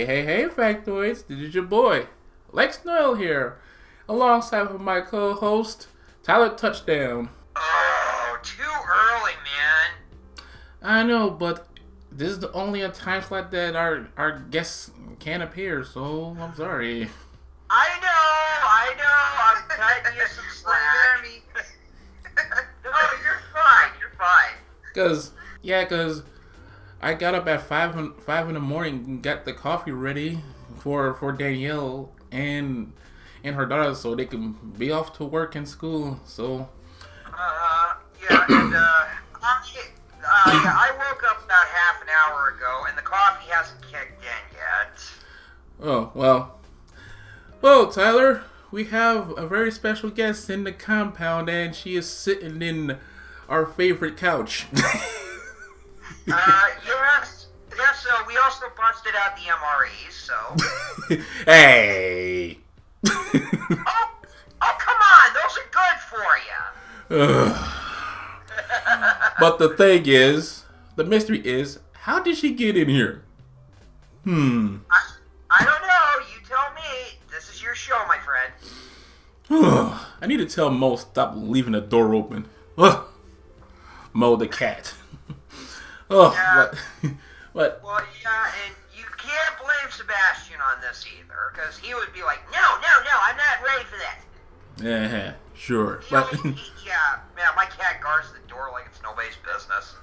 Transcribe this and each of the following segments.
Hey, Factoids. This is your boy, Lex Noel here, alongside with my co-host, Tyler Touchdown. Oh, too early, man. I know, but this is the only a time slot that our guests can appear, so I'm sorry. I know. I'm cutting you some slack. No, you're fine. Cause I got up at 5 in the morning and got the coffee ready for Danielle and her daughter so they can be off to work and school. So I woke up about half an hour ago and the coffee hasn't kicked in yet. Oh, well, Tyler, we have a very special guest in the compound, and she is sitting in our favorite couch. Yes, we also busted out the MREs, so... Hey! Oh, come on, those are good for you. But the thing is, the mystery is, how did she get in here? I don't know, you tell me. This is your show, my friend. I need to tell Mo stop leaving the door open. Ugh. Mo the cat. What? Well, yeah, and you can't blame Sebastian on this either, because he would be like, no, I'm not ready for that. Yeah, sure. Yeah, man, my cat guards the door like it's nobody's business.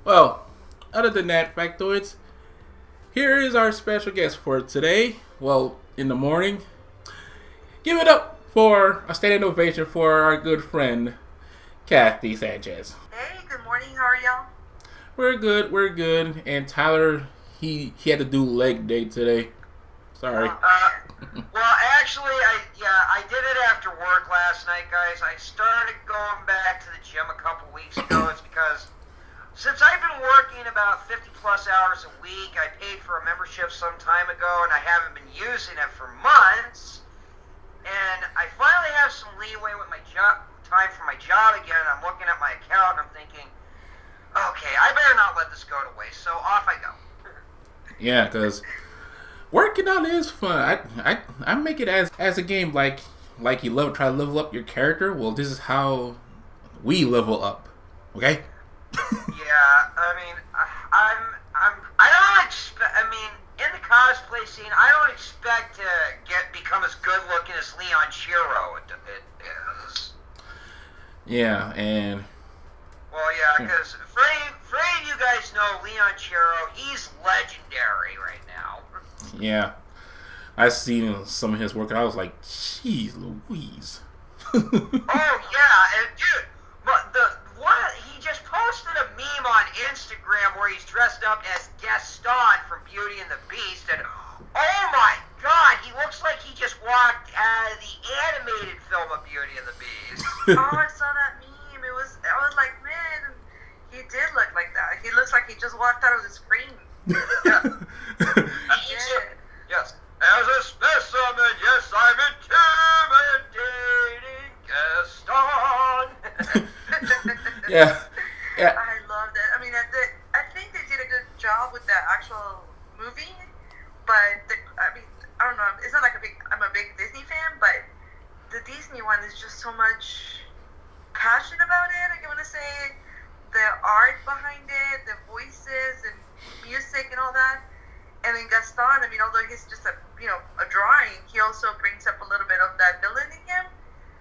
Well, other than that, Factoids, here is our special guest for today. Well, in the morning. Give it up for a standing ovation for our good friend, Cathy Sanchez. Hey, good morning. How are y'all? We're good. And Tyler, he had to do leg day today. Sorry. Well, actually, I did it after work last night, guys. I started going back to the gym a couple weeks ago. It's because since I've been working about 50 plus hours a week, I paid for a membership some time ago, and I haven't been using it for months. And I finally have some leeway with my time for my job again. I'm looking at my account and I'm thinking, okay, I better not let this go to waste. So off I go. Yeah, because working out is fun. I make it as a game like you try to level up your character. Well, this is how we level up. Okay. Yeah, I mean, in the cosplay scene, I don't expect to become as good looking as Leon Chiro it is. Yeah, and... Well, yeah, because for any of you guys know, Leon Chiro, he's legendary right now. Yeah. I seen some of his work, and I was like, jeez Louise. Oh, yeah, and dude, he just posted a meme on Instagram where he's dressed up as Gaston from Beauty and the Beast, and oh my god, he looks like he just walked out of the animated film of Beauty and the Beast. Oh, I saw that meme. I was like, man, he did look like that. He looks like he just walked out of the screen. Yeah. Yes. As a specimen, yes, I'm intimidating Gaston. Yeah. I love that. I mean, I think they did a good job with the actual movie, but I don't know. It's not like I'm a big Disney fan, but the Disney one is just so much passion about it. I want to say the art behind it, the voices and music and all that. And then Gaston, I mean, although he's just a drawing, he also brings up a little bit of that villain in him.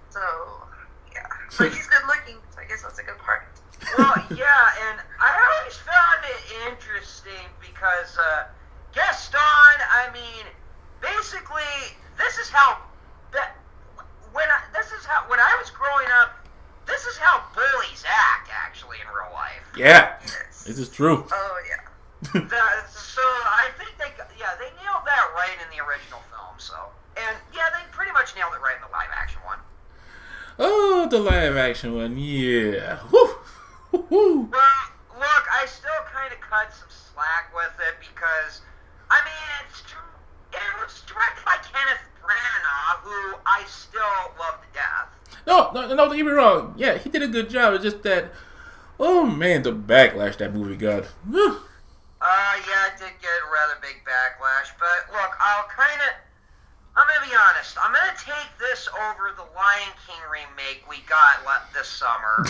So yeah, but he's good looking, so I guess that's a good part. Well, yeah, and I always found it interesting because Gaston, I mean, basically, when I was growing up, this is how bullies act, actually, in real life. Yeah, Yes. this is true. Oh yeah. So I think they nailed that right in the original film. So, and yeah, they pretty much nailed it right in the live action one. Oh, the live action one, yeah. Woo! Woo! Well, look, I still kind of cut some slack with it because, I mean, it was directed by Kenneth Branagh, who I still love to death. No, don't get me wrong. Yeah, he did a good job. It's just that, oh man, the backlash that movie got. Yeah, it did get a rather big backlash. But look, I'm gonna be honest. I'm gonna take this over the Lion King remake we got this summer.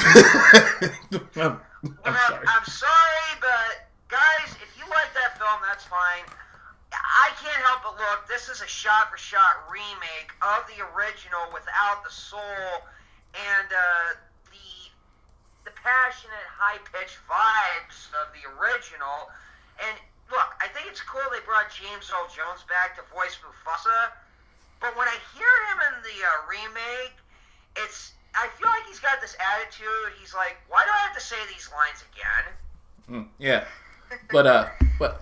I'm sorry. I'm sorry, but guys, if you like that film, that's fine. I can't help but look. This is a shot-for-shot remake of the original without the soul and the passionate, high-pitched vibes of the original. And look, I think it's cool they brought James Earl Jones back to voice Mufasa. But when I hear him in the remake, I feel like he's got this attitude. He's like, why do I have to say these lines again? Yeah, but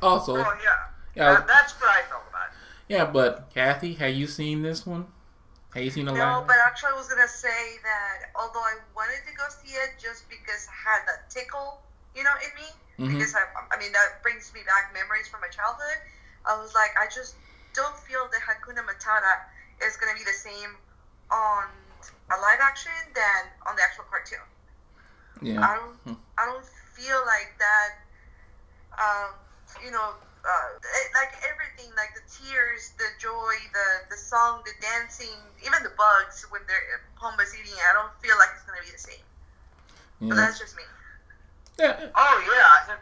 also, Oh yeah, yeah, that's what I felt about it. yeah. But Kathy, have you seen this one? Have you seen the No, live? but actually I was gonna say that although I wanted to go see it just because I had that tickle, in me, because I mean that brings me back memories from my childhood. I was like, I just don't feel that Hakuna Matata is gonna be the same on a live action than on the actual cartoon. Yeah. I don't feel like that. Like everything, like the tears, the joy, the song, the dancing, even the bugs when they're Pumba's eating it, I don't feel like it's gonna be the same. Yeah. But that's just me. Yeah. Oh yeah.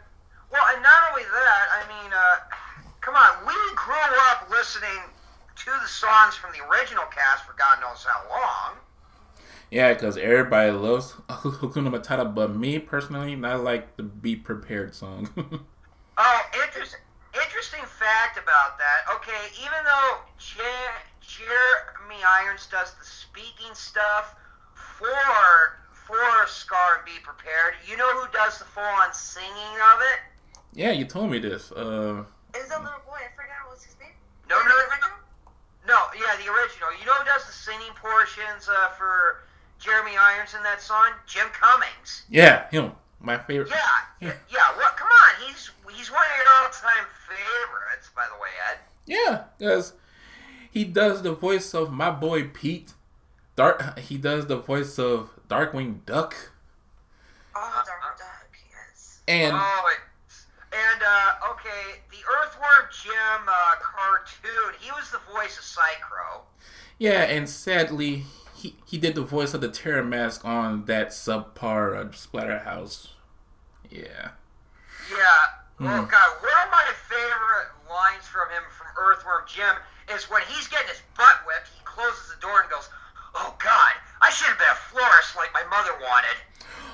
Well, and not only that, I mean, come on, we grew up listening to the songs from the original cast for God knows how long. Yeah, because everybody loves Hakuna Matata, but me personally, I like the Be Prepared song. Oh, interesting fact about that. Okay, even though Jeremy Irons does the speaking stuff for Scar and Be Prepared, you know who does the full-on singing of it? Yeah, you told me this. Is that little boy? I forgot what's his name. No, yeah, the original. You know who does the singing portions for Jeremy Irons in that song? Jim Cummings. Yeah, him. My favorite. Yeah. Well, come on, he's one of your all-time favorites, by the way, Ed. Yeah, because he does the voice of my boy Pete. He does the voice of Darkwing Duck. Oh, Darkwing Duck, yes. And okay, the Earthworm Jim cartoon, he was the voice of Psycho. yeah, and sadly, he did the voice of the Terror Mask on that subpar Splatterhouse. Yeah. Yeah. Oh, God, one of my favorite lines from him from Earthworm Jim is when he's getting his butt whipped, he closes the door and goes, "Oh, God, I should have been a florist like my mother wanted."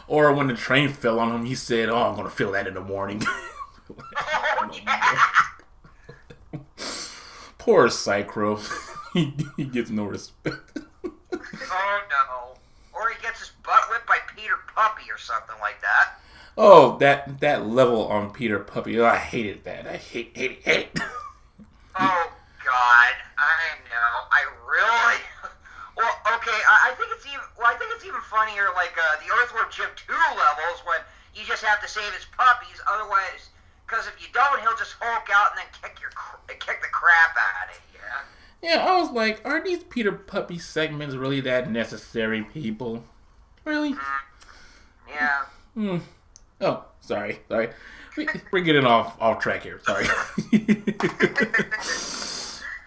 Or when the train fell on him, he said, "Oh, I'm going to feel that in the morning." Oh, yeah. Poor Psycho. he gets no respect. Oh, no. Or he gets his butt whipped by Peter Puppy or something like that. Oh, that level on Peter Puppy. Oh, I hated that. I hate it. Oh, God. I know. I really... Well, okay, I think it's even funnier, like, the Earthworm Jim 2 levels when you just have to save his puppies, otherwise... Because if you don't, he'll just Hulk out and then kick the crap out of you. Yeah, I was like, are these Peter Puppy segments really that necessary, people? Really? Yeah. Oh, sorry. We're getting off track here. Sorry.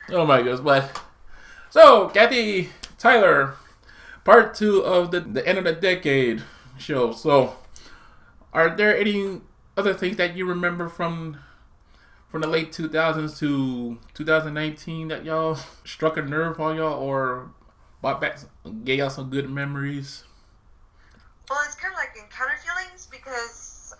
Oh my goodness, but so Kathy Tyler, part 2 of the end of the decade show. So, are there any other things that you remember from the late 2000s to 2019 that y'all struck a nerve on y'all or brought back, gave y'all some good memories? Well, it's kind of like encounter feelings because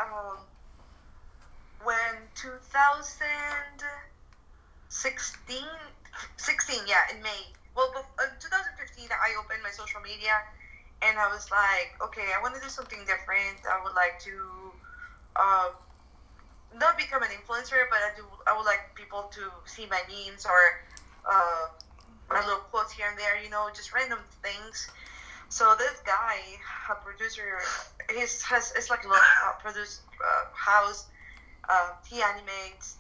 when 2016, yeah, in May. Well, in 2015, I opened my social media and I was like, okay, I want to do something different. I would like to not become an influencer, but I would like people to see my memes or my little quotes here and there, just random things. So this guy, a producer, it's like a little produced house. He animates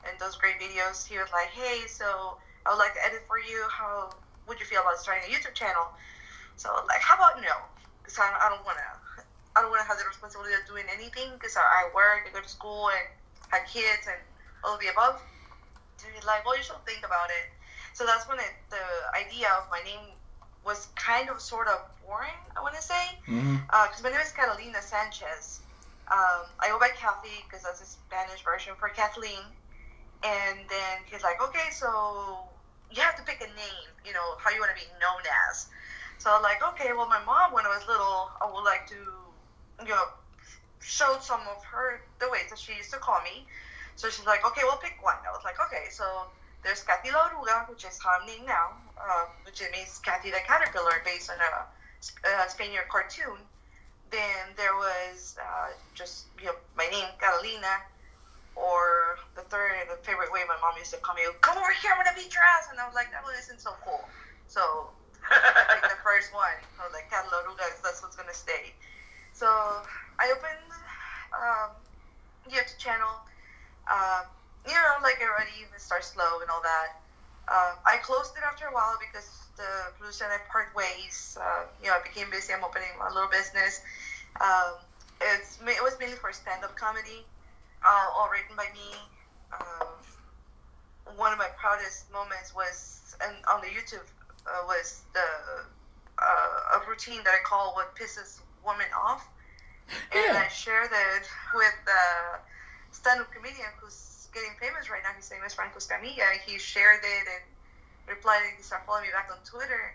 and does great videos. He was like, hey, so I would like to edit for you. How would you feel about starting a YouTube channel? So I was like, how about no? Because I don't want to have the responsibility of doing anything because I work, I go to school, and had kids and all of the above. They're like, well, you should think about it. So that's when the idea of my name was kind of sort of boring, I want to say. Because my name is Catalina Sanchez. I go by Cathy because that's a Spanish version for Kathleen. And then he's like, okay, so you have to pick a name, you know, how you want to be known as. So I'm like, okay, well, my mom, when I was little, I would like to, you know, show some of her, the ways that she used to call me. So she's like, okay, we'll pick one. I was like, okay, so there's Cathy LaOruga, which is how I'm named now, which means Cathy the Caterpillar, based on a Spaniard cartoon. Then there was just, you know, my name, Catalina, or the favorite way my mom used to call me, come over here, I'm going to beat your ass. And I was like, that one isn't so cool. So I picked the first one. I was like, Cathy LaOruga, that's what's going to stay. So I opened YouTube channel. You know, like everybody, it starts slow and all that. I closed it after a while because the producer and I part ways. You know, I became busy. I'm opening my little business. It was mainly for stand-up comedy, all written by me. One of my proudest moments was, and on the YouTube, was a routine that I call "What Pisses Women Off," and I shared it with a stand-up comedian who's getting famous right now. His name is Franco Scamilla. He shared it and replied, and he started following me back on Twitter.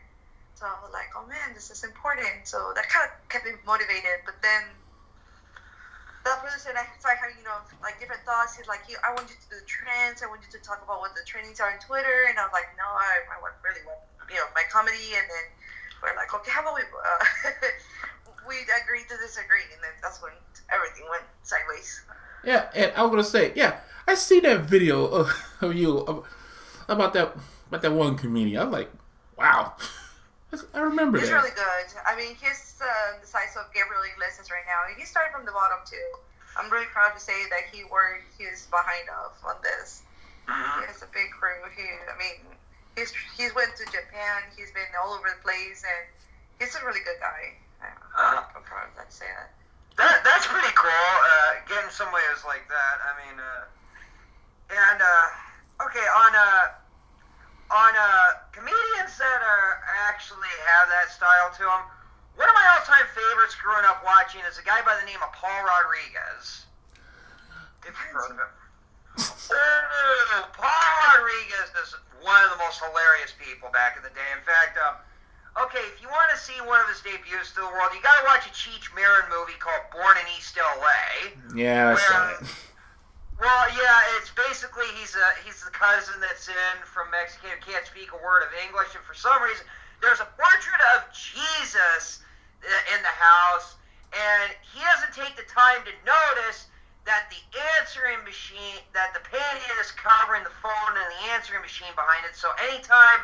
So I was like, oh man, this is important. So that kind of kept me motivated. But then that producer and I started having, you know, like different thoughts. He's like, I want you to do trends. I want you to talk about what the trendings are on Twitter. And I was like, no, I really want, you know, my comedy. And then we're like, okay, how about we agreed to disagree. And then that's when everything went sideways. Yeah, and I was gonna say, yeah, I see that video of you about that one comedian. I'm like, wow. I remember he's that. Really good. I mean, he's the size of Gabriel Iglesias right now. He started from the bottom too. I'm really proud to say that he's behind us on this. He has a big crew. He's went to Japan. He's been all over the place, and he's a really good guy. I'm proud of that to say that. That's pretty cool. Getting somebody who's like that. I mean, okay, on comedians that actually have that style to them, one of my all-time favorites growing up watching is a guy by the name of Paul Rodriguez. If you've heard of him. Oh, Paul Rodriguez is one of the most hilarious people back in the day. In fact, okay, if you want to see one of his debuts to the world, you got to watch a Cheech Marin movie called Born in East L.A. Yeah, I saw it. Well, yeah, it's basically he's the cousin that's in from Mexico who can't speak a word of English, and for some reason there's a portrait of Jesus in the house, and he doesn't take the time to notice that the answering machine, that the panty is covering the phone and the answering machine behind it. So anytime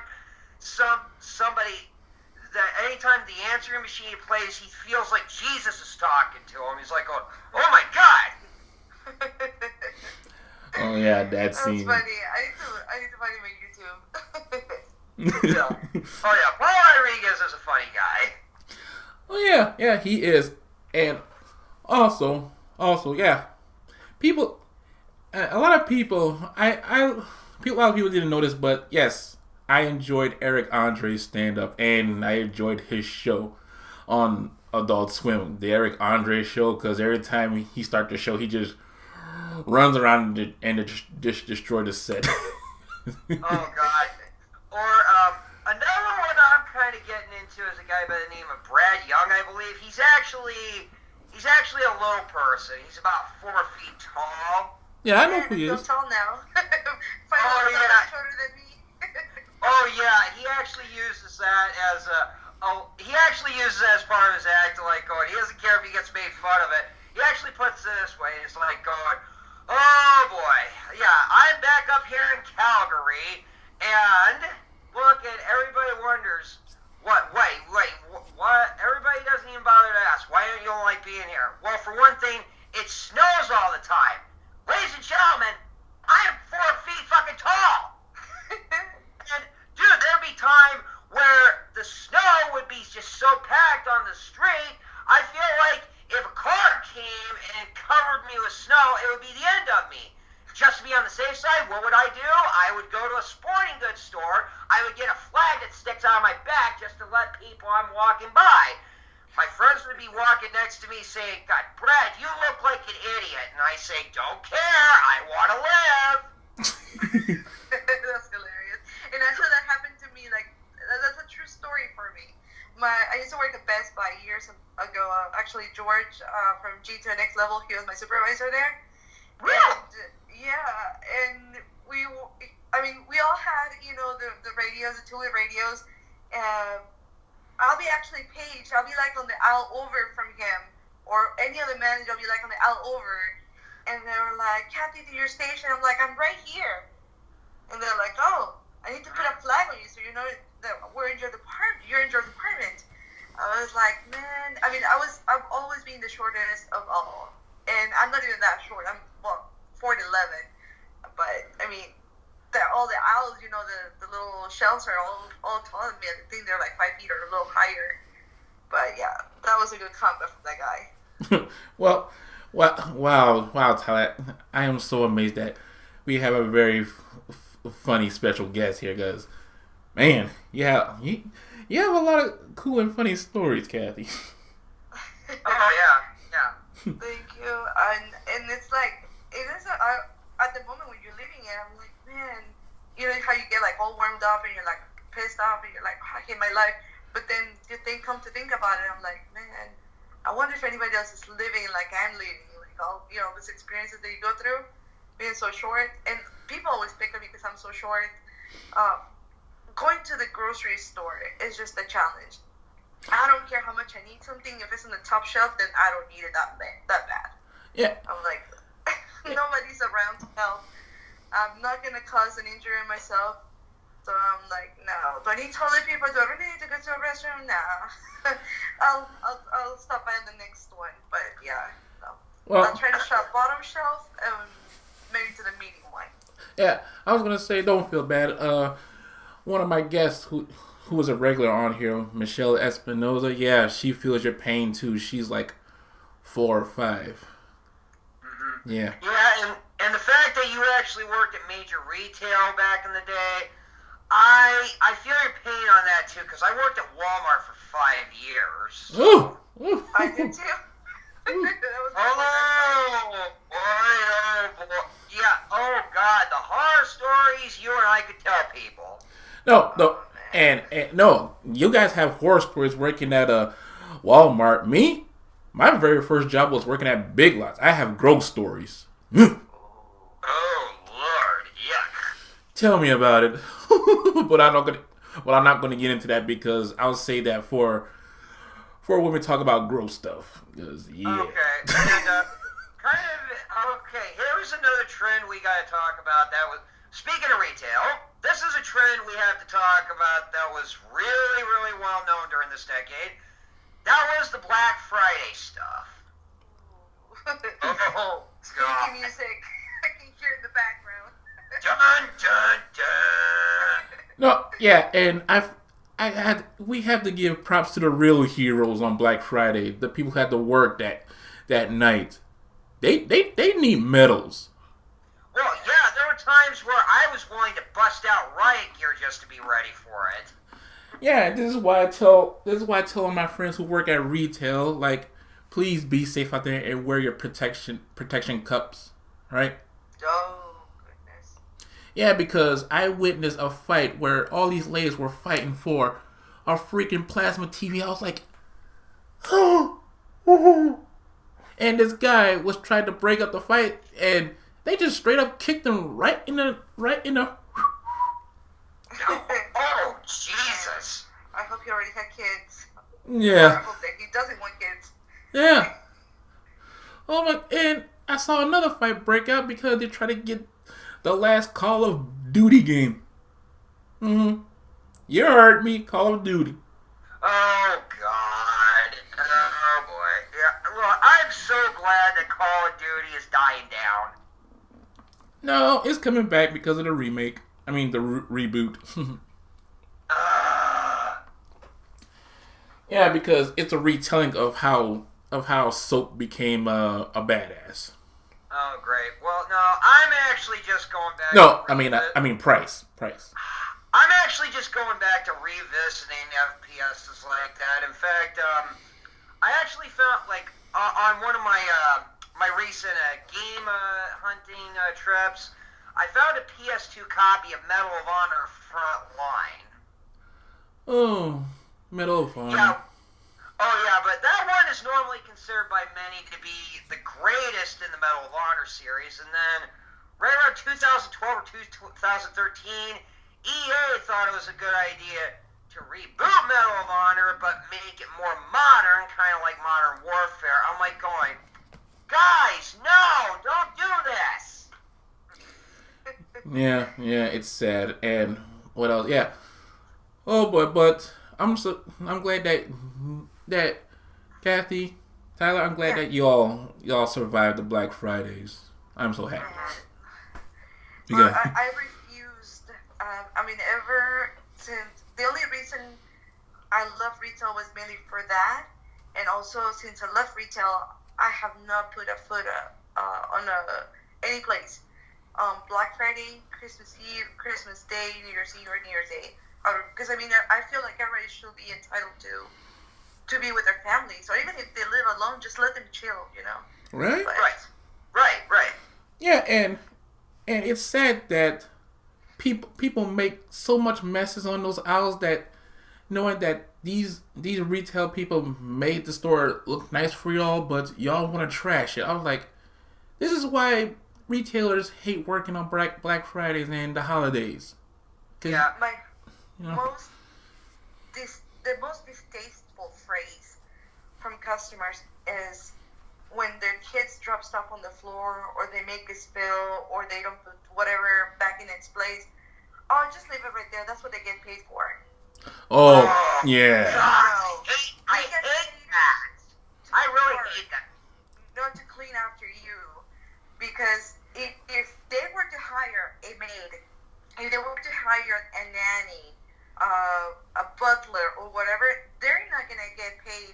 anytime the answering machine plays, he feels like Jesus is talking to him. He's like, oh my God. Oh yeah, that scene. That's funny. I need to find him on YouTube. Yeah. Oh yeah, Paul Rodriguez is a funny guy. Oh yeah, he is, and also, yeah, people, a lot of people, a lot of people didn't notice, but yes, I enjoyed Eric Andre's stand-up, and I enjoyed his show on Adult Swim, the Eric Andre show, because every time he starts the show, he just runs around and just destroy the set. Oh God! Or another one I'm kind of getting into is a guy by the name of Brad Young, I believe. He's actually a little person. He's about 4 feet tall. Yeah, I know who he is. So tall now. Oh yeah. Shorter than me. Oh yeah, he actually uses that as as part of his act, like going. He doesn't care if he gets made fun of it. He actually puts it this way. He's like going, oh boy, yeah, I'm back up here in Calgary, and look at everybody wonders, what, everybody doesn't even bother to ask, why don't you like being here? Well, for one thing, it snows all the time. Ladies and gentlemen, I am 4 feet fucking tall. And, dude, there'd be time where the snow would be just so packed on the street, I feel like if a car came and covered me with snow, it would be the end of me. a sporting goods store, I would get a flag that sticks out of my back just to let people I'm walking by. My friends would be walking next to me saying, God, Brad, you look like an idiot. And I say, don't care, I want to live. That's hilarious. And actually that happened to me, like, that's a true story for me. I used to work at Best Buy years ago. Actually, George from G to the Next Level, he was my supervisor there. Really? And, yeah, and we all had, the radios, the two-way radios. I'll be actually Paige. I'll be like on the aisle over from him, or any other manager will be like on the aisle over, and they were like, Cathy, to your station. I'm like, I'm right here, and they're like, oh, I need to put a flag on you so you know that we're in your department. You're in your department. I was like, man. I mean, I've always been the shortest of all, and I'm not even that short. I'm 4'11", but I mean. All the owls, the little shelves are all taller than me. I think they're like 5 feet or a little higher. But yeah, that was a good combo from that guy. wow, Tyler. I am so amazed that we have a very funny special guest here, because, man, you have a lot of cool and funny stories, Cathy. Oh, yeah. Thank you. And it's like, at the moment when you're living it, I'm like, man, you know how you get like all warmed up and you're like pissed off and you're like, oh, I hate my life. But then come to think about it, I'm like, man, I wonder if anybody else is living like I'm living, like all these experiences that you go through, being so short. And people always pick on me because I'm so short. Going to the grocery store is just a challenge. I don't care how much I need something. If it's on the top shelf, then I don't need it that bad. Yeah. I'm like, nobody's around to help. I'm not going to cause an injury myself. So I'm like, no. Do I need toilet paper? Do I really need to go to a restroom? Nah. I'll stop by on the next one. But yeah, no. Well, I'll try to shop bottom shelf and maybe to the medium one. Yeah, I was going to say, don't feel bad. One of my guests who was a regular on here, Michelle Espinoza, yeah, she feels your pain too. She's like 4 or 5. Mm-hmm. Yeah. Yeah, and the fact that you actually worked at major retail back in the day, I feel your pain on that too, because I worked at Walmart for 5 years. Ooh. I did too. Oh boy. Yeah, oh God, the horror stories you and I could tell people. No, and no, you guys have horror stories working at Walmart. Me, my very first job was working at Big Lots. I have growth stories. Oh Lord, yuck. Tell me about it. But I'm not gonna get into that, because I'll say that for when we talk about growth stuff. Because yeah. Okay. And, here's another trend we got to talk about. That was, speaking of retail, this is a trend we have to talk about that was really, really well known during this decade. That was the Black Friday stuff. Oh, God. Spooky music. I can hear it in the background. Dun, dun, dun. No, yeah, and we have to give props to the real heroes on Black Friday. The people who had to work that night. They need medals. Well, yeah, there were times where I was willing to bust out riot gear just to be ready for it. Yeah, this is why I tell my friends who work at retail, like, please be safe out there and wear your protection cups, right? Oh, goodness. Yeah, because I witnessed a fight where all these ladies were fighting for a freaking plasma TV. I was like, and this guy was trying to break up the fight, and they just straight up kicked him right in the. Oh, Jesus! I hope he already had kids. Yeah. I hope that he doesn't want kids. Yeah. Oh my! And I saw another fight break out because they tried to get the last Call of Duty game. You heard me, Call of Duty. Oh God! Oh boy! Yeah. Well, I'm so glad that Call of Duty is dying down. No, it's coming back because of the remake. I mean, the reboot. Yeah, because it's a retelling of how Soap became a badass. Oh, great. Well, no, I'm actually just going back. No, I mean price. I'm actually just going back to revisiting FPSs like that. In fact, I actually found on one of my recent game hunting trips, I found a PS2 copy of Medal of Honor Frontline. Oh, Medal of Honor. Yeah. Oh yeah, but that one is normally considered by many to be the greatest in the Medal of Honor series, and then right around 2012 or 2013, EA thought it was a good idea to reboot Medal of Honor, but make it more modern, kind of like Modern Warfare. I'm like going, guys, no, don't do this. Yeah, it's sad. And what else? Yeah. Oh boy, but I'm glad that Cathy, Tyler, I'm glad that y'all survived the Black Fridays. I'm so happy. I refused. Ever since the only reason I love retail was mainly for that, and also since I love retail, I have not put a foot on any place. Black Friday, Christmas Eve, Christmas Day, New Year's Eve, or New Year's Day. Because I feel like everybody should be entitled to be with their families, or even if they live alone, just let them chill, Right? But, Right. Yeah, and it's sad that people make so much messes on those aisles that knowing that these retail people made the store look nice for y'all, but y'all want to trash it. I was like, this is why retailers hate working on Black Fridays and the holidays. Yeah. The most distasteful phrase from customers is when their kids drop stuff on the floor, or they make a spill, or they don't put whatever back in its place. Oh, just leave it right there. That's what they get paid for. Oh, yeah. I hate that. I really hate that. Not to clean after you, because if they were to hire a maid, if they were to hire a nanny, a butler, or whatever, they're not gonna get paid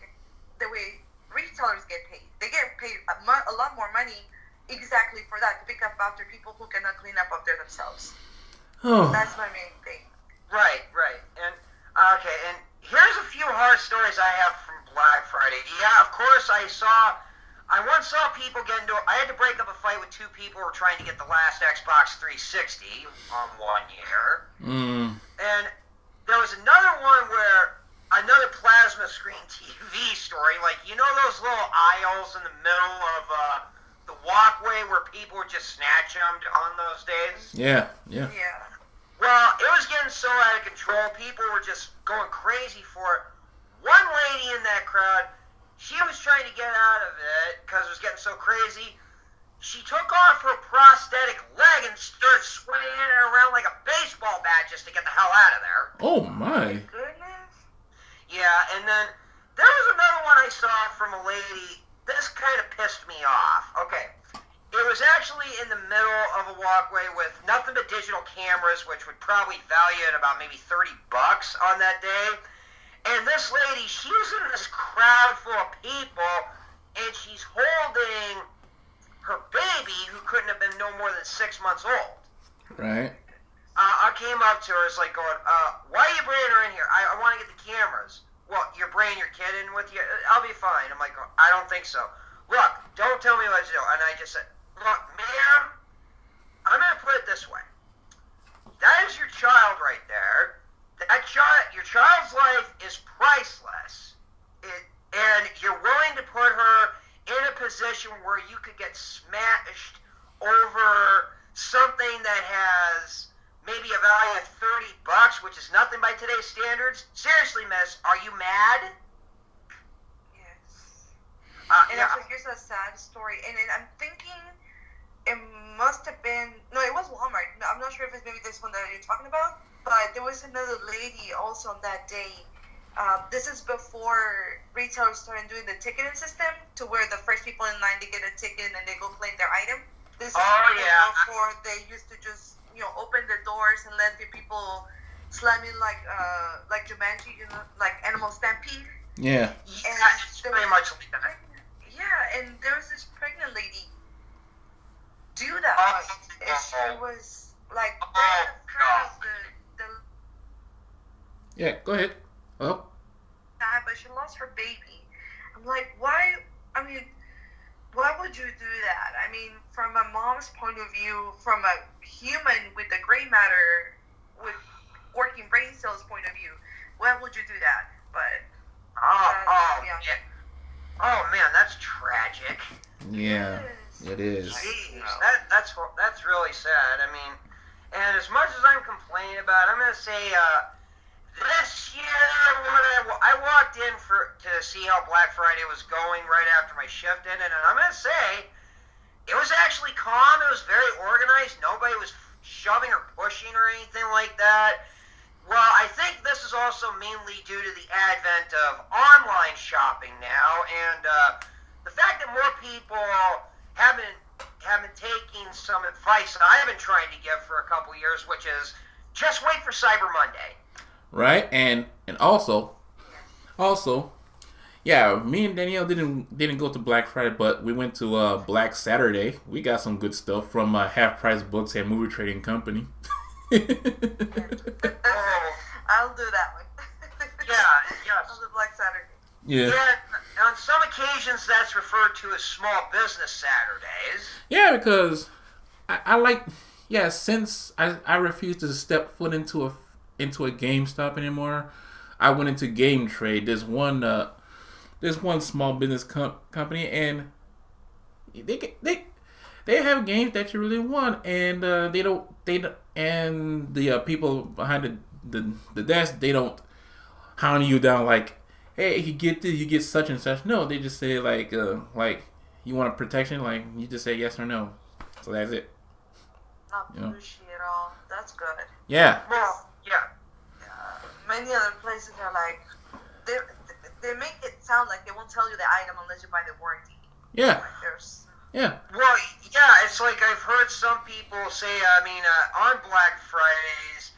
the way retailers get paid. They get paid a lot more money exactly for that, to pick up after people who cannot clean up after themselves. Oh. That's my main thing. Right. And okay, and here's a few horror stories I have from Black Friday. Yeah, of course I once saw people get into. I had to break up a fight with two people who were trying to get the last Xbox 360 on 1 year. And there was another one where another plasma screen TV story, like those little aisles in the middle of the walkway where people would just snatch them on those days. Yeah. Well, it was getting so out of control. People were just going crazy for it. One lady in that crowd, she was trying to get out of it because it was getting so crazy. She took off her prosthetic leg and started swinging it around like a baseball bat just to get the hell out of there. Oh, my. Goodness. Yeah, and then there was another one I saw from a lady. This kind of pissed me off. Okay. It was actually in the middle of a walkway with nothing but digital cameras, which would probably value at about maybe $30 on that day. And this lady, she was in this crowd full of people, and she's holding her baby, who couldn't have been no more than 6 months old. Right. I came up to her, it's like going, why are you bringing her in here? I want to get the cameras. Well, you're bringing your kid in with you? I'll be fine. I'm like, I don't think so. Look, don't tell me what to do. And I just said, look, ma'am, I'm going to put it this way. That is your child right there. Your child's life is priceless. And you're willing to put her in a position where you could get smashed over something that has maybe a value of $30, which is nothing by today's standards. Seriously, miss, are you mad? Yes. Also, here's a sad story, and I'm thinking it must have been, no, it was Walmart. No, I'm not sure if it's maybe this one that you're talking about, but there was another lady also on that day. This is before retailers started doing the ticketing system, to where the first people in line, they get a ticket and then they go claim their item. This is before they used to just open the doors and let the people slam in like Jumanji, like Animal Stampede. Yeah. It's pretty much like that. Yeah, and there was this pregnant lady do that. It was like kind of the Yeah, go ahead. Oh. but she lost her baby. I'm like, why? I mean, why would you do that? I mean, from a mom's point of view, from a human with the gray matter, with working brain cells point of view, why would you do that? But yeah. Oh man, that's tragic. Yeah, it is. Jeez, that's really sad. I mean, and as much as I'm complaining about it, I'm gonna say this year when I walked in to see how Black Friday was going right after my shift ended, and I'm gonna say it was actually calm. It was very organized. Nobody was shoving or pushing or anything like that. Well, I think this is also mainly due to the advent of online shopping now, and the fact that more people have been taking some advice that I have been trying to give for a couple years, which is just wait for Cyber Monday. Right, and also, yeah, me and Danielle didn't go to Black Friday, but we went to Black Saturday. We got some good stuff from Half Price Books and Movie Trading Company. I'll do that one. Yes. On the Black Saturday. Yeah. Yeah, on some occasions that's referred to as Small Business Saturdays. Yeah, because I like, since I refuse to step foot into a GameStop anymore, I went into Game Trade. There's one small business company, and they have games that you really want, and and the people behind the desk, they don't hound you down like, hey, if you get this, you get such and such. No, they just say like you want a protection, like you just say yes or no. So that's it. Not pushy at all. That's good. Yeah. Well, yeah. Many other places are like, they make it sound like they won't tell you the item unless you buy the warranty. Yeah. Like there's. Yeah. Well, yeah, it's like I've heard some people say, on Black Fridays,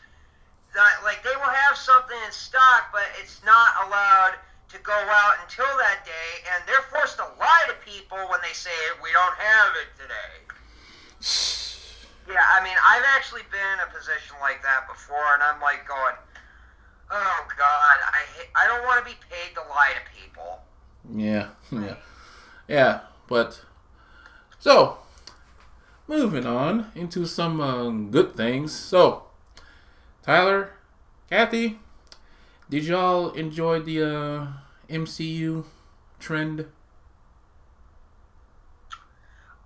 that, like, they will have something in stock, but it's not allowed to go out until that day, and they're forced to lie to people when they say, we don't have it today. Yeah, I mean, I've actually been in a position like that before, and I'm like going, oh, God, I don't want to be paid to lie to people. Yeah, but... So, moving on into some good things. So, Tyler, Cathy, did y'all enjoy the MCU trend?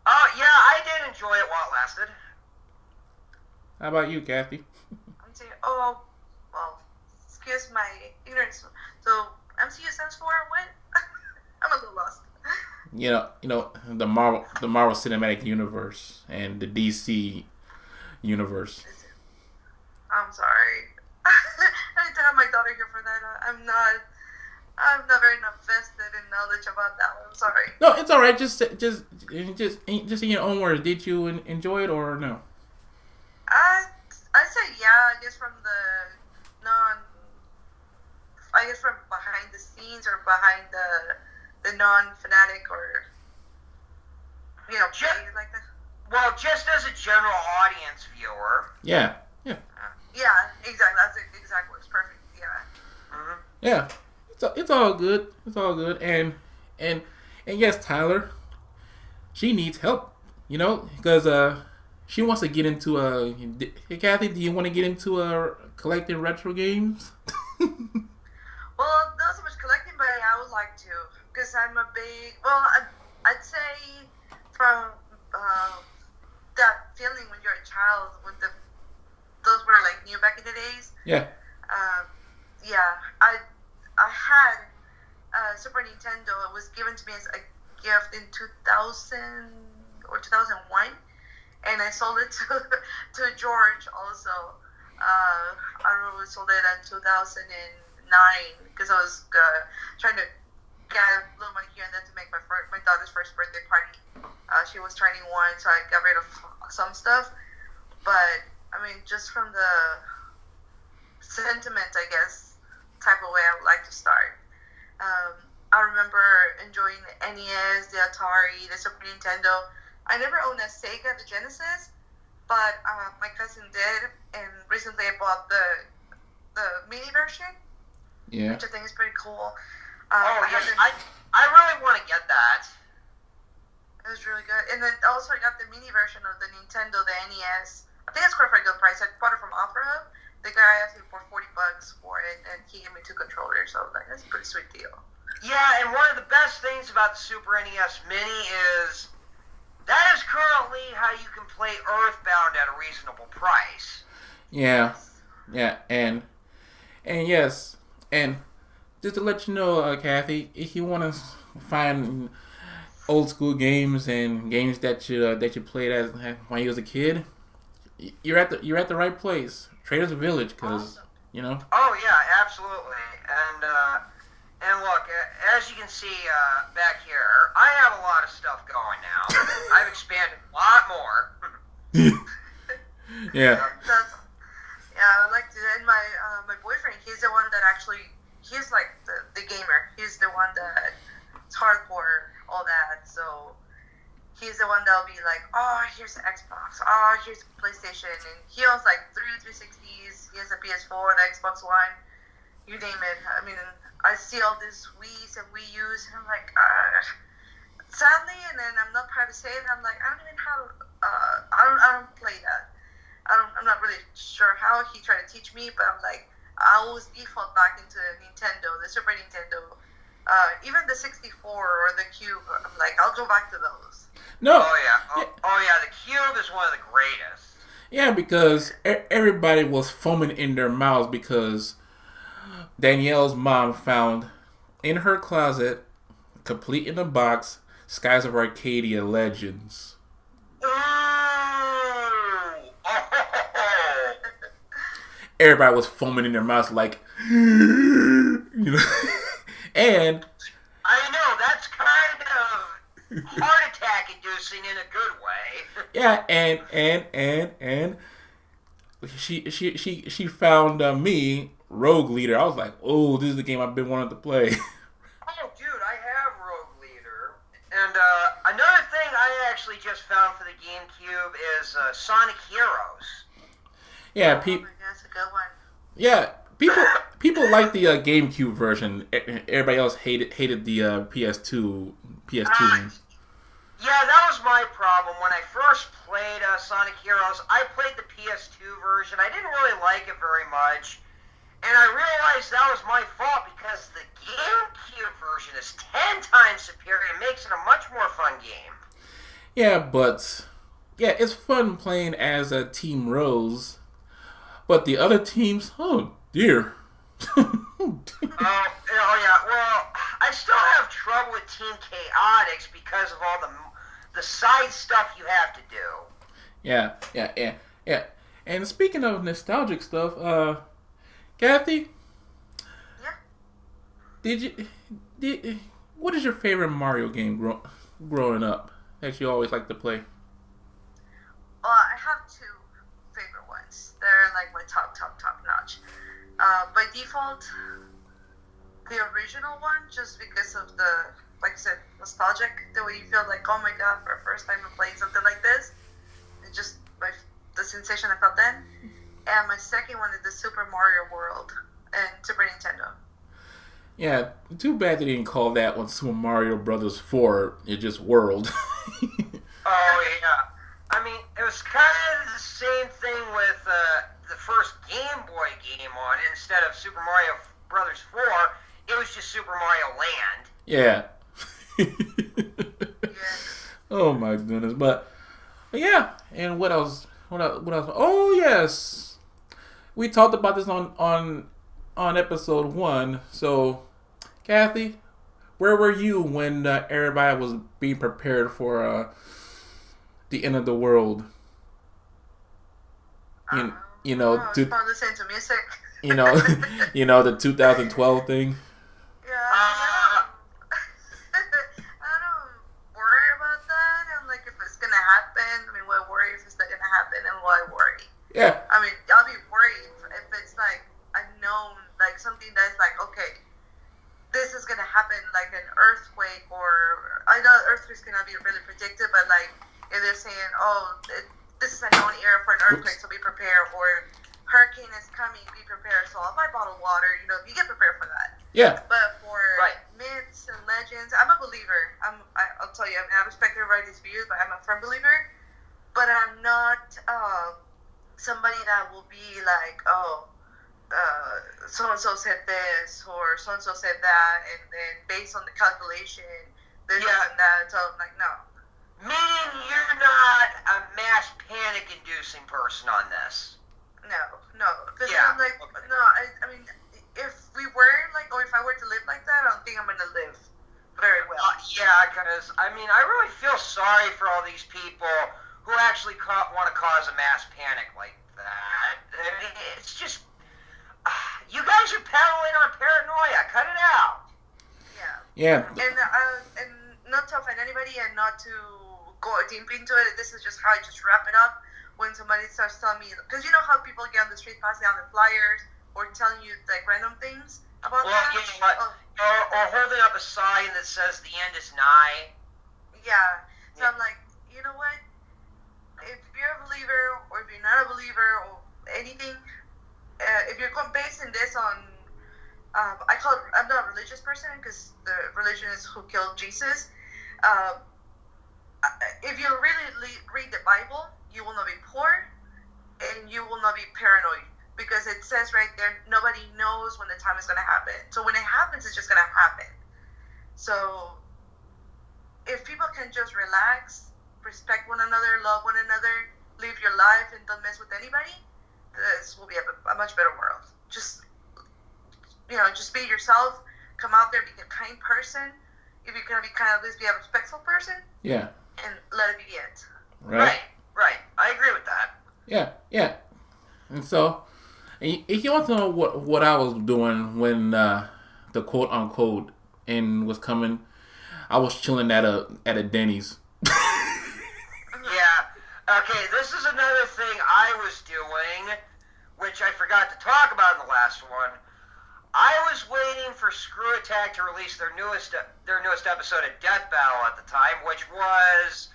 Yeah, I did enjoy it while it lasted. How about you, Cathy? I'm saying, excuse my ignorance. So, MCU stands for what? I'm a little lost. You know the Marvel Cinematic Universe and the DC Universe. I'm sorry. I need to have my daughter here for that. I'm not very invested in knowledge about that one. I'm sorry. No, it's all right. Just in your own words, did you enjoy it or no? I'd say yeah. I guess from from behind the scenes or behind the non-fanatic or like that. Well, just as a general audience viewer. Yeah, exactly. That's the exact words. Perfect. Yeah. Mm-hmm. Yeah. It's all good. It's all good. And yes, Tyler, she needs help. Because she wants to get into Hey, Cathy, do you want to get into collecting retro games? Well, not so much collecting, but I would like to, because I'm a big. Well, I'd say from that feeling when you're a child, when those were like new back in the days. Yeah. I had Super Nintendo. It was given to me as a gift in 2000 or 2001, and I sold it to George also. I remember we sold it in 2009 because I was trying to get a little money here and there to make my daughter's first birthday party. She was turning 1, so I got rid of some stuff. But I mean, just from the sentiment, I guess, type of way I would like to start. I remember enjoying the NES, the Atari, the Super Nintendo, I never owned a Sega, the Genesis, but my cousin did, and recently I bought the mini version, Yeah. which I think is pretty cool. I really want to get that. It was really good. And then also I got the mini version of the Nintendo, the NES. I think it's quite for a good price. I bought it from OfferUp. The guy asked me for $40 for it, and he gave me 2 controllers. So I was like, that's a pretty sweet deal. Yeah, and one of the best things about the Super NES Mini is that is currently how you can play Earthbound at a reasonable price. Yeah. Yeah. And yes. And just to let you know, Cathy, if you want to find old school games and games that you played as when you was a kid, you're at the right place, Trader's Village, because you know. Oh yeah, absolutely. And look, as you can see back here, I have a lot of stuff going now. I've expanded a lot more. Yeah. I like to. And my boyfriend, he's the one that he's like the gamer. He's the one that's hardcore, all that. So he's the one that'll be like, oh, here's the Xbox, oh, here's the PlayStation, and he owns like 360s. He has a PS4, the Xbox One, you name it. I mean, I see all these Wii's and Wii U's, and I'm like, sadly, and then I'm not proud to say it. I'm like, I don't even have. I don't play that. I'm not really sure how he tried to teach me, but I'm like, I always default back into Nintendo, the Super Nintendo, even the 64 or the Cube. I'm like, I'll go back to those. No. Oh yeah, the Cube is one of the greatest. Yeah, because everybody was foaming in their mouths because Danielle's mom found in her closet, complete in a box, Skies of Arcadia Legends. Everybody was foaming in their mouths like, you know, and I know that's kind of heart attack inducing in a good way. yeah, and she found me Rogue Leader. I was like, oh, this is the game I've been wanting to play. Oh, dude, I have Rogue Leader. And another thing I actually just found for the GameCube is Sonic Heroes. Yeah, that's a good one. Yeah, people like the GameCube version. Everybody else hated the PS2 game. Yeah, that was my problem. When I first played Sonic Heroes, I played the PS2 version. I didn't really like it very much. And I realized that was my fault because the GameCube version is 10 times superior. It makes it a much more fun game. Yeah, but yeah, it's fun playing as a Team Rose. But the other teams, oh dear. Oh yeah. Well, I still have trouble with Team Chaotix because of all the side stuff you have to do. Yeah. And speaking of nostalgic stuff, Cathy, Yeah. what is your favorite Mario game growing up that you always like to play? Well, I have 2 favorite ones. They're like my top notch. By default, the original one, just because of the, like I said, nostalgic, the way you feel like, oh my god, for the first time I'm playing something like this. It's just the sensation I felt then. And my second one is the Super Mario World and Super Nintendo. Yeah, too bad they didn't call that one Super Mario Brothers 4. It just World. Oh yeah. I mean, it was kind of the same thing with the first Game Boy game on it. Instead of Super Mario Brothers 4, it was just Super Mario Land. Yeah. Yeah. Oh my goodness. But yeah, and what else? Oh yes. We talked about this on episode 1. So, Cathy, where were you when everybody was being prepared for the end of the world? You know, to listen to music. you know the 2012 thing. Yeah. I don't worry about that. I'm like, if it's gonna happen, I mean, why worry if it's not gonna happen, and why worry? Yeah. I mean, I'll be worried if it's like a known, like something that's like, okay, this is gonna happen, like an earthquake, or I know earthquakes cannot be really predicted, but like if they're saying, oh, this is a known area for an earthquake, so be prepared, or hurricane is coming, be prepared. So I'll buy bottled water. You know, you get prepared for that. Yeah. But for myths and legends, I'm a believer. I'll tell you, I respect everybody's views, but I'm a firm believer. But I'm not somebody that will be like, oh, so and so said this or so and so said that, and then based on the calculation, this and that. So I'm like, no. Meaning you're not a mass panic-inducing person on this. No. Because I'm like, no. I mean, if we were like, or if I were to live like that, I don't think I'm gonna live very well. Because I mean, I really feel sorry for all these people who actually want to cause a mass panic like that. It's just, you guys are peddling on paranoia. Cut it out. Yeah. And not to offend anybody and not to go deep into it. This is just how I just wrap it up. When somebody starts telling me, because you know how people get on the street passing out the flyers or telling you like random things about that. Or holding up a sign that says the end is nigh. Yeah. So I'm like, you know what? If you're a believer or if you're not a believer or anything, if you're basing this on, I'm not a religious person because the religion is who killed Jesus. If you really read the Bible, you will not be poor and you will not be paranoid because it says right there, nobody knows when the time is going to happen. So when it happens, it's just going to happen. So if people can just relax, respect one another, love one another, live your life and don't mess with anybody, this will be a much better world. Just be yourself, come out there, be a kind person. If you're going to be kind, at least be a respectful person. Yeah. And let it be it. Right. I agree with that. Yeah. And so, if you want to know what I was doing when the quote unquote end was coming, I was chilling at a Denny's. Okay, this is another thing I was doing, which I forgot to talk about in the last one. I was waiting for Screw Attack to release their newest episode of Death Battle at the time, which was,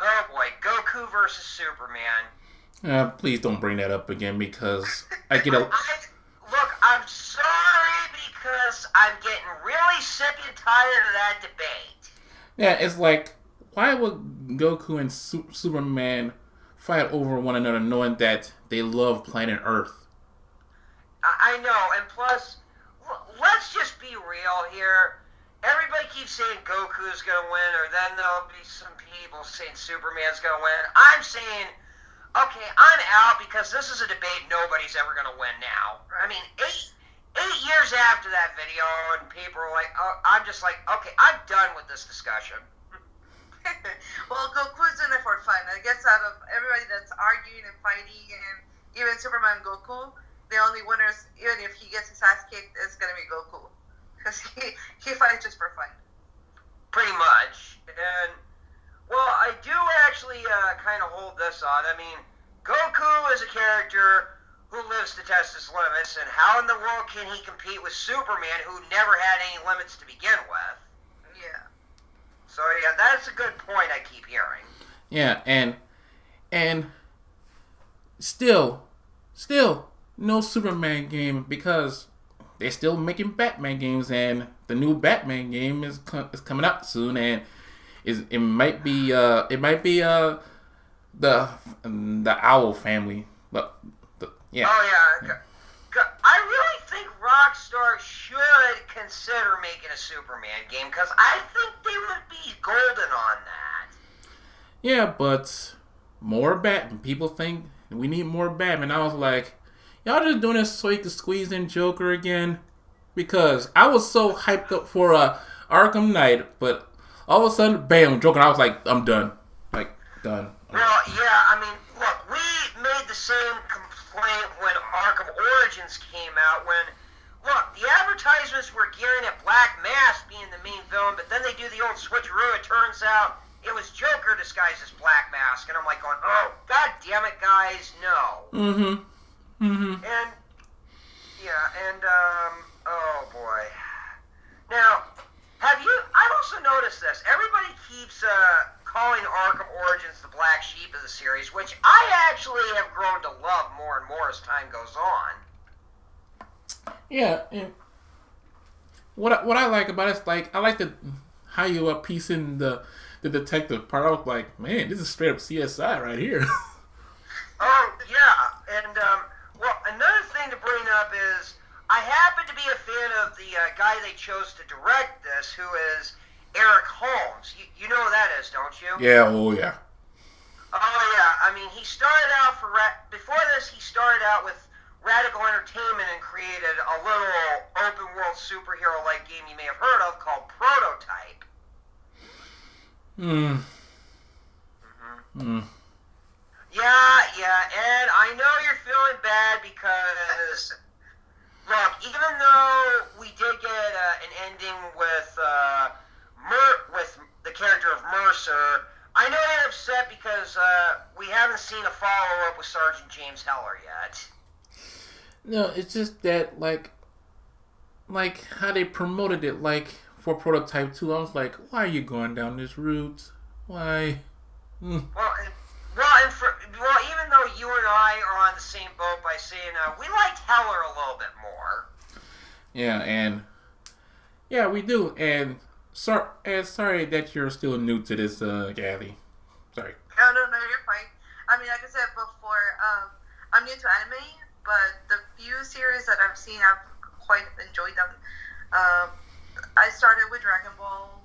oh boy, Goku versus Superman. Please don't bring that up again because I get a... Look, I'm sorry because I'm getting really sick and tired of that debate. Yeah, it's like, why would Goku and Superman fight over one another knowing that they love planet Earth? I know, and plus, let's just be real here. Everybody keeps saying Goku's going to win, or then there'll be some people saying Superman's going to win. I'm saying, okay, I'm out because this is a debate nobody's ever going to win now. I mean, eight years after that video, and people are like, oh, I'm just like, okay, I'm done with this discussion. Well, Goku's doing it for fun. I guess out of everybody that's arguing and fighting, and even Superman and Goku, the only winners, even if he gets his ass kicked, is going to be Goku. Because he fights just for fun. Pretty much. And, well, I do actually kind of hold this on. I mean, Goku is a character who lives to test his limits, and how in the world can he compete with Superman, who never had any limits to begin with? Yeah. So, yeah, that's a good point I keep hearing. Yeah, and still, no Superman game because they're still making Batman games, and the new Batman game is coming out soon, and it might be the Owl family, but yeah. Oh yeah, I really think Rockstar should consider making a Superman game because I think they would be golden on that. Yeah, but more Batman. People think we need more Batman. I was like, y'all just doing this so you can squeeze in Joker again? Because I was so hyped up for Arkham Knight, but all of a sudden, bam, Joker. I was like, I'm done. Done. Well, yeah, I mean, look, we made the same complaint when Arkham Origins came out. When, look, the advertisements were gearing at Black Mask being the main villain, but then they do the old switcheroo. It turns out it was Joker disguised as Black Mask, and I'm like going, oh, god damn it, guys, no. And, yeah, and, oh boy. Now, I've also noticed this. Everybody keeps calling Arkham Origins the black sheep of the series, which I actually have grown to love more and more as time goes on. Yeah, and what I like about it is like I like how you piece in the detective part. I was like, man, this is straight up CSI right here. Oh yeah, and well, another thing to bring up is I happen to be a fan of the guy they chose to direct this, who is Eric Holmes. You know who that is, don't you? Yeah, oh yeah. Oh yeah, I mean he started out before this he started out with Radical Entertainment and created a little open world superhero like game you may have heard of called Prototype. Yeah, and I know you're feeling bad because look, even though we did get an ending with the character of Mercer, I know you're upset because we haven't seen a follow-up with Sergeant James Heller yet. No, it's just that like how they promoted it, like for Prototype 2. I was like, why are you going down this route? Why? Well, even though you and I are on the same boat by saying we liked Heller a little bit more. Yeah, we do. And sorry that you're still new to this, Cathy. Sorry. No, you're fine. I mean, like I said before, I'm new to anime, but the few series that I've seen, I've quite enjoyed them. I started with Dragon Ball,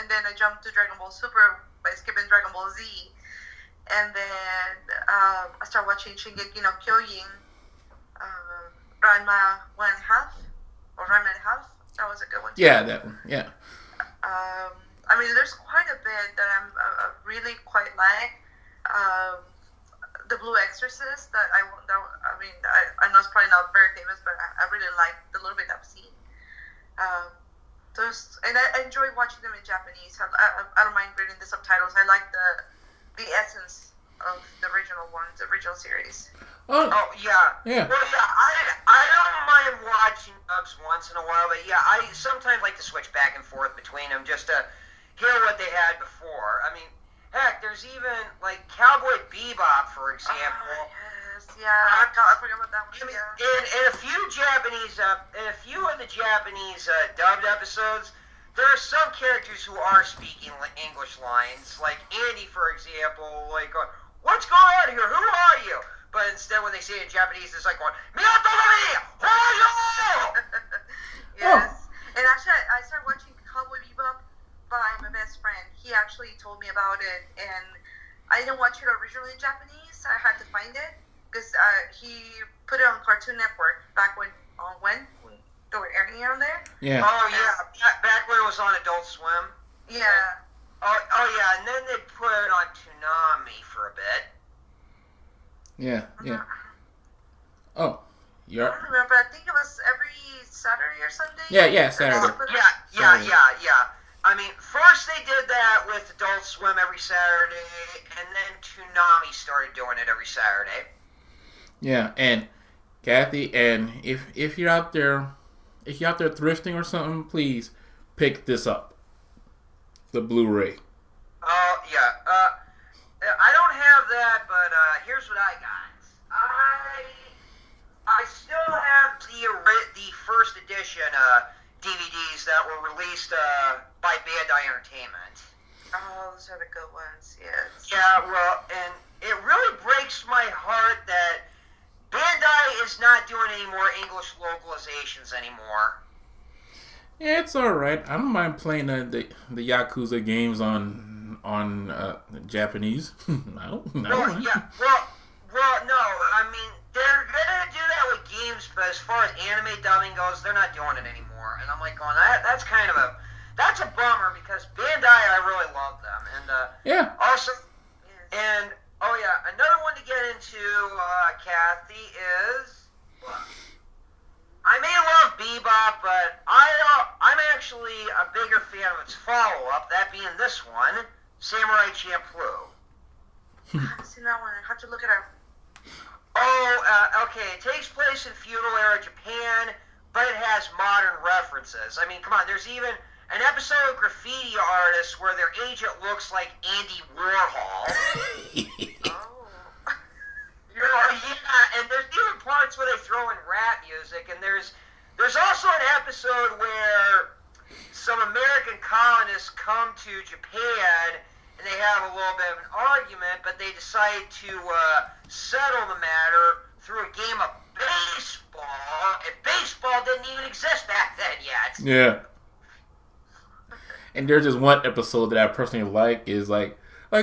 and then I jumped to Dragon Ball Super by skipping Dragon Ball Z. And then I started watching Shingeki no Kyojin, Ranma 1/2, or Ranma and a Half. That was a good one too. Yeah, that one. Yeah. I mean, there's quite a bit that I really quite like. The Blue Exorcist. I know it's probably not very famous, but I really like the little bit I've seen. And I enjoy watching them in Japanese. I don't mind reading the subtitles. I like the essence of the original ones, the original series. Oh yeah. Yeah. Well, yeah, I don't mind watching dubs once in a while, but yeah, I sometimes like to switch back and forth between them just to hear what they had before. I mean, heck, there's even like Cowboy Bebop, for example. Yes, yeah. I forgot about that one. I mean, Yeah. in a few of the Japanese dubbed episodes, there are some characters who are speaking English lines, like Andy, for example, like, what's going on here? Who are you? But instead, when they say it in Japanese, it's like going, Miyato Nami! Who are you? Yes. And actually, I started watching Cowboy Bebop by my best friend. He actually told me about it, and I didn't watch it originally in Japanese. I had to find it, because he put it on Cartoon Network back when they were airing it on there. Yeah. Oh, yeah. Back when it was on Adult Swim. Yeah. Oh, yeah. And then they put it on Toonami for a bit. Yeah. Oh, I don't remember. I think it was every Saturday or Sunday. Yeah, Saturday. Yeah. I mean, first they did that with Adult Swim every Saturday, and then Toonami started doing it every Saturday. Yeah, and Cathy, and if you're out there thrifting or something, please pick this up. The Blu-ray. Oh, yeah. I don't have that, but here's what I got. I still have the first edition DVDs that were released by Bandai Entertainment. Oh, those are the good ones, yes. Yeah, well, and it really breaks my heart that Bandai is not doing any more English localizations anymore. Yeah, it's alright. I don't mind playing the Yakuza games on Japanese. I don't mind. Yeah, well, no, I mean, they're gonna do that with games, but as far as anime dubbing goes, they're not doing it anymore. And I'm like going, that's a bummer, because Bandai, I really love them. And Yeah. also, and oh yeah, another one to get into, Cathy, is I may love Bebop, but I'm actually a bigger fan of its follow-up, that being this one, Samurai Champloo. I haven't seen that one. I have to look it up. Oh, okay. It takes place in feudal era Japan, but it has modern references. I mean, come on. There's even an episode of Graffiti Artists where their agent looks like Andy Warhol. Oh. Yeah, and there's even parts where they throw in rap music, and there's also an episode where some American colonists come to Japan and they have a little bit of an argument, but they decide to settle the matter through a game of baseball, and baseball didn't even exist back then yet. Yeah. And there's just one episode that I personally like is like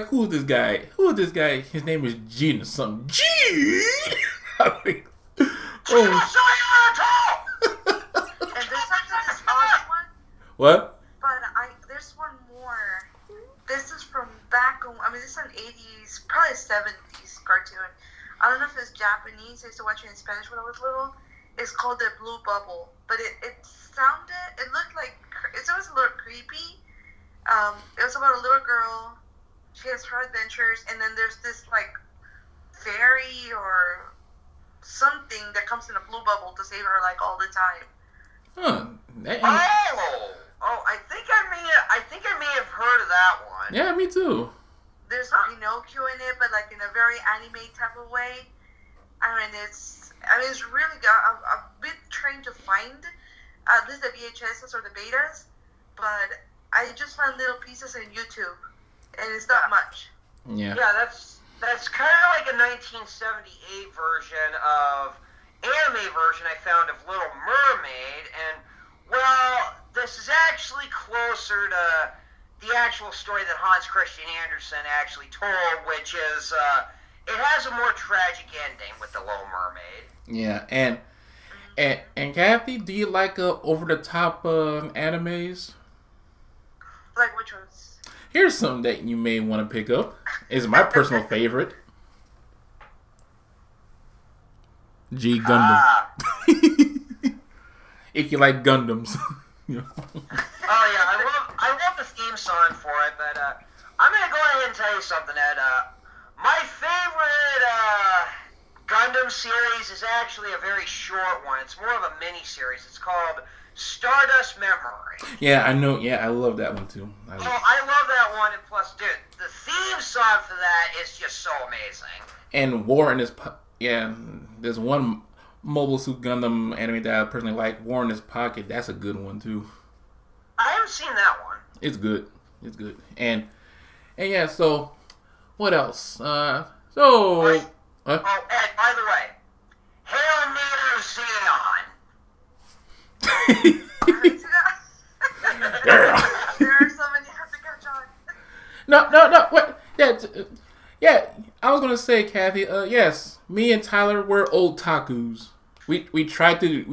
who is this guy? Who is this guy? His name is Gene or something. Gene. And there's something this other one. What? But there's one more. This is from back. I mean, this is an 80s, probably 70s cartoon. I don't know if it's Japanese. I used to watch it in Spanish when I was little. It's called The Blue Bubble. But it looked like, it was a little creepy. It was about a little girl. She has her adventures, and then there's this like fairy or something that comes in a blue bubble to save her like all the time. I think I may have heard of that one. Yeah, me too. There's Pinocchio in it, but like in a very anime type of way. It's really good. I've been trying to find at least the VHSs or the betas, but I just found little pieces on YouTube, and it's not much. Yeah. Yeah, that's kind of like a 1978 version of anime version I found of Little Mermaid, and well, this is actually closer to the actual story that Hans Christian Andersen actually told, which is it has a more tragic ending with the Little Mermaid. Yeah, and Kathy, do you like over the top animes? Like which ones? Here's something that you may want to pick up. It's my personal favorite. G Gundam. If you like Gundams. You know. Oh yeah, I love the theme song for it, but I'm gonna go ahead and tell you something that my favorite Gundam series is actually a very short one. It's more of a mini series. It's called Stardust Memory. Yeah, I know. Yeah, I love that one too. I love that one, and plus, dude, the theme song for that is just so amazing. And War in his there's one Mobile Suit Gundam anime that I personally like. War in His Pocket. That's a good one too. I haven't seen that one. It's good. It's good. And yeah. So what else? Oh, Ed, by the way, Hail Neo Xeon. There are so many I have to catch on. No. Wait. Yeah. I was gonna say, Kathy. Yes, me and Tyler were old takus. We tried to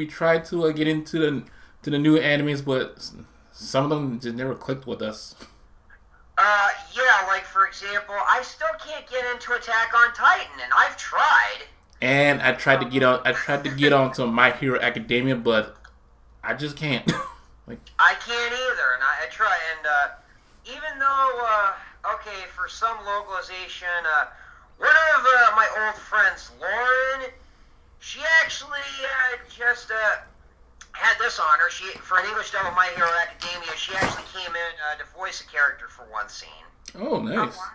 get into the new animes, but some of them just never clicked with us. Yeah, like for example, I still can't get into Attack on Titan, and I've tried. And I tried to get onto My Hero Academia, but I just can't. I can't either, and I try. And even though, okay, for some localization, one of my old friends, Lauren, she actually just had this honor. She, for an English dub of My Hero Academia, she actually came in to voice a character for one scene. Oh, nice. Oh, wow.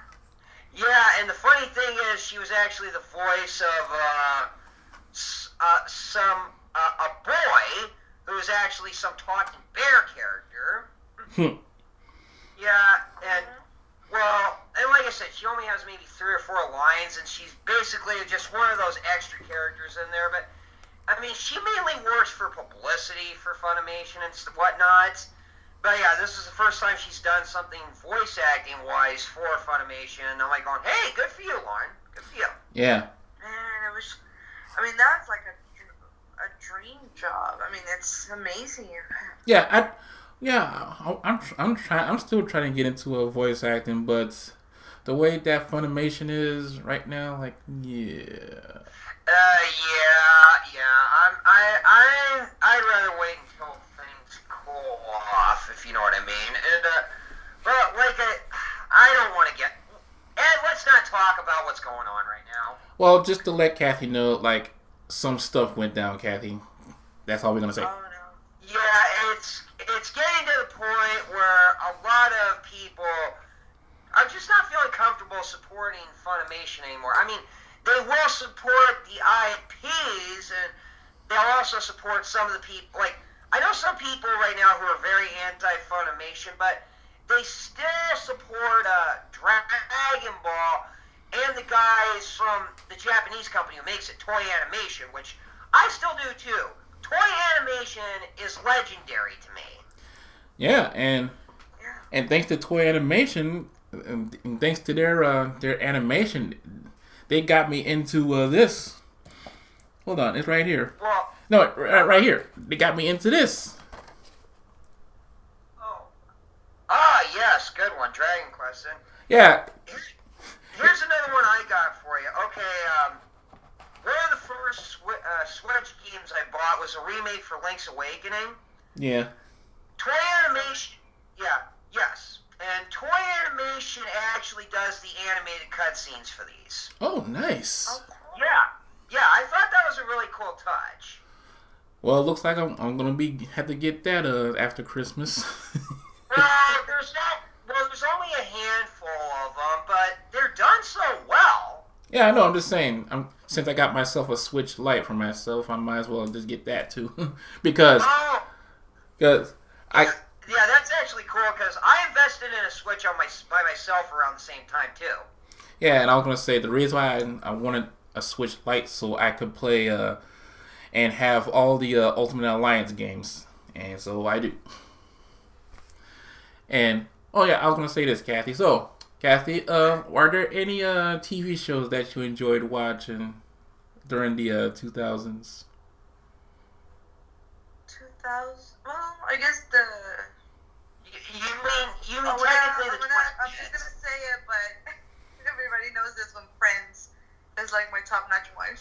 Yeah, and the funny thing is, she was actually the voice of a boy who was actually some talking bear character. Yeah, and well, and like I said, she only has maybe 3 or 4 lines, and she's basically just one of those extra characters in there. But I mean, she mainly works for publicity for Funimation and whatnot. But yeah, this is the first time she's done something voice acting wise for Funimation. And I'm like going, hey, good for you, Lauren. Good for you. Yeah. Man, that's like a dream job. I mean, it's amazing. I'm still trying to get into a voice acting, but the way that Funimation is right now, like, yeah. I'd rather wait until things cool off, if you know what I mean. And but like I don't want to get. Ed, let's not talk about what's going on right now. Well, just to let Kathy know, like, some stuff went down, Kathy. That's all we're gonna say. Oh no. Yeah, it's getting to the point where a lot of people are just not feeling comfortable supporting Funimation anymore. I mean, they will support the IPs, and they'll also support some of the people. Like, I know some people right now who are very anti-Funimation, but they still support Dragon Ball and the guys from the Japanese company who makes it, Toei Animation, which I still do too. Toei Animation is legendary to me. Yeah, and thanks to Toei Animation, and thanks to their animation, they got me into this. Hold on, it's right here. Well, No, right here. They got me into this. yes, good one, Dragon Quest. And Yeah. here's another one I got for you. Okay, one of the first Switch games I bought was a remake for Link's Awakening. Yeah. Toei Animation, yes. And Toei Animation actually does the animated cutscenes for these. Oh, nice. Yeah, I thought that was a really cool touch. Well, it looks like I'm gonna have to get that after Christmas. There's only a handful of them, but they're done so well. Yeah, I know. I'm just saying. Since I got myself a Switch Lite for myself, I might as well just get that too, because I. Yeah, that's actually cool because I invested in a Switch by myself around the same time too. Yeah, and I was gonna say the reason why I wanted a Switch Lite so I could play and have all the Ultimate Alliance games, and so I do. And oh yeah, I was gonna say this, Cathy. So, Cathy, are there any TV shows that you enjoyed watching during the 2000s? 2000. Well, I guess the. You mean technically the 20s? I'm just gonna say it, but everybody knows this one. Friends is like my top-notch one.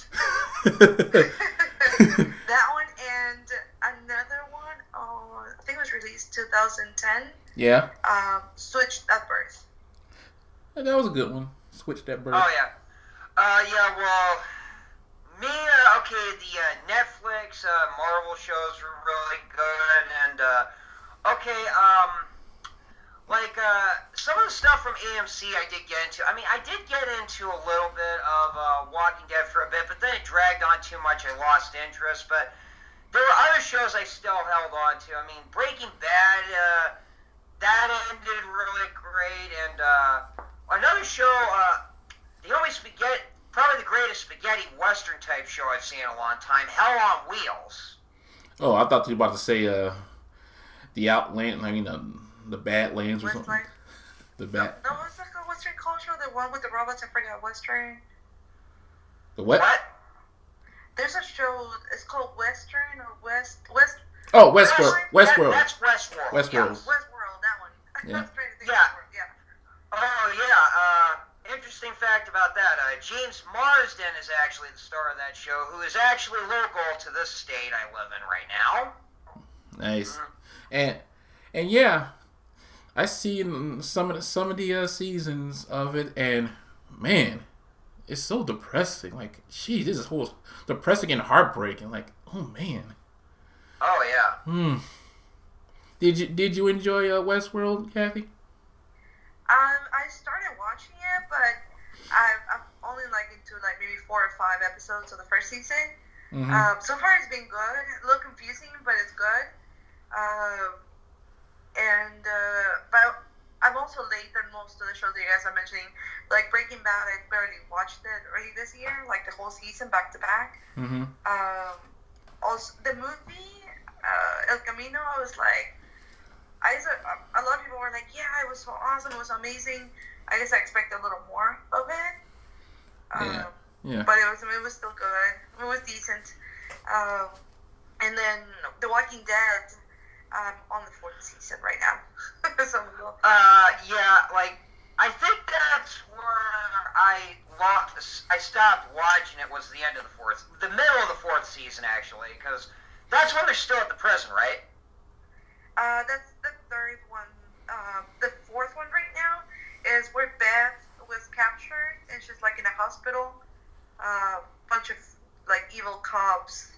That one and another one. Oh, I think it was released 2010. Yeah. Switched at Birth. That was a good one. Switched at Birth. Oh yeah. Well, me. Okay, the Netflix Marvel shows were really good, and some of the stuff from AMC I did get into. I mean, I did get into a little bit of Walking Dead for a bit, but then it dragged on too much. I lost interest, but there were other shows I still held on to. I mean, Breaking Bad, that ended really great, and another show, probably the greatest spaghetti western type show I've seen in a long time, Hell on Wheels. Oh, I thought you were about to say the Outland. I mean, the Badlands or something. Like, The Bad. no, it's like a Western culture. The one with the robots. I forgot Western. The what? There's a show. It's called Western or West. Oh, Westworld. Westworld. That's Westworld. Westworld. Yeah. Westworld. That one. Yeah. I was trying to think Yeah. of Westworld, yeah. Oh yeah. Interesting fact about that. James Marsden is actually the star of that show, who is actually local to this state I live in right now. Nice. And yeah, I see some of the seasons of it, and man, it's so depressing. Like, gee, this is whole depressing and heartbreaking. Like, oh man. Oh yeah. Did you enjoy Westworld, Cathy? I started watching it, but I'm only like into like maybe 4 or 5 episodes of the first season. Mm-hmm. So far it's been good. A little confusing, but it's good. But I'm also late than most of the shows that you guys are mentioning. Like Breaking Bad, I barely watched it early this year, like the whole season back to back. Mm-hmm. Also, the movie El Camino, I was like, a lot of people were like, yeah, it was so awesome, it was amazing. I guess I expected a little more of it. Yeah. But it was still good. It was decent. And then The Walking Dead, on the 4th season right now. I think that's where I stopped watching it, was the end of the middle of the 4th season actually, because that's when they're still at the prison, right? That's the 3rd one. The 4th one right now is where Beth was captured, and she's like in a hospital. Bunch of like evil cops.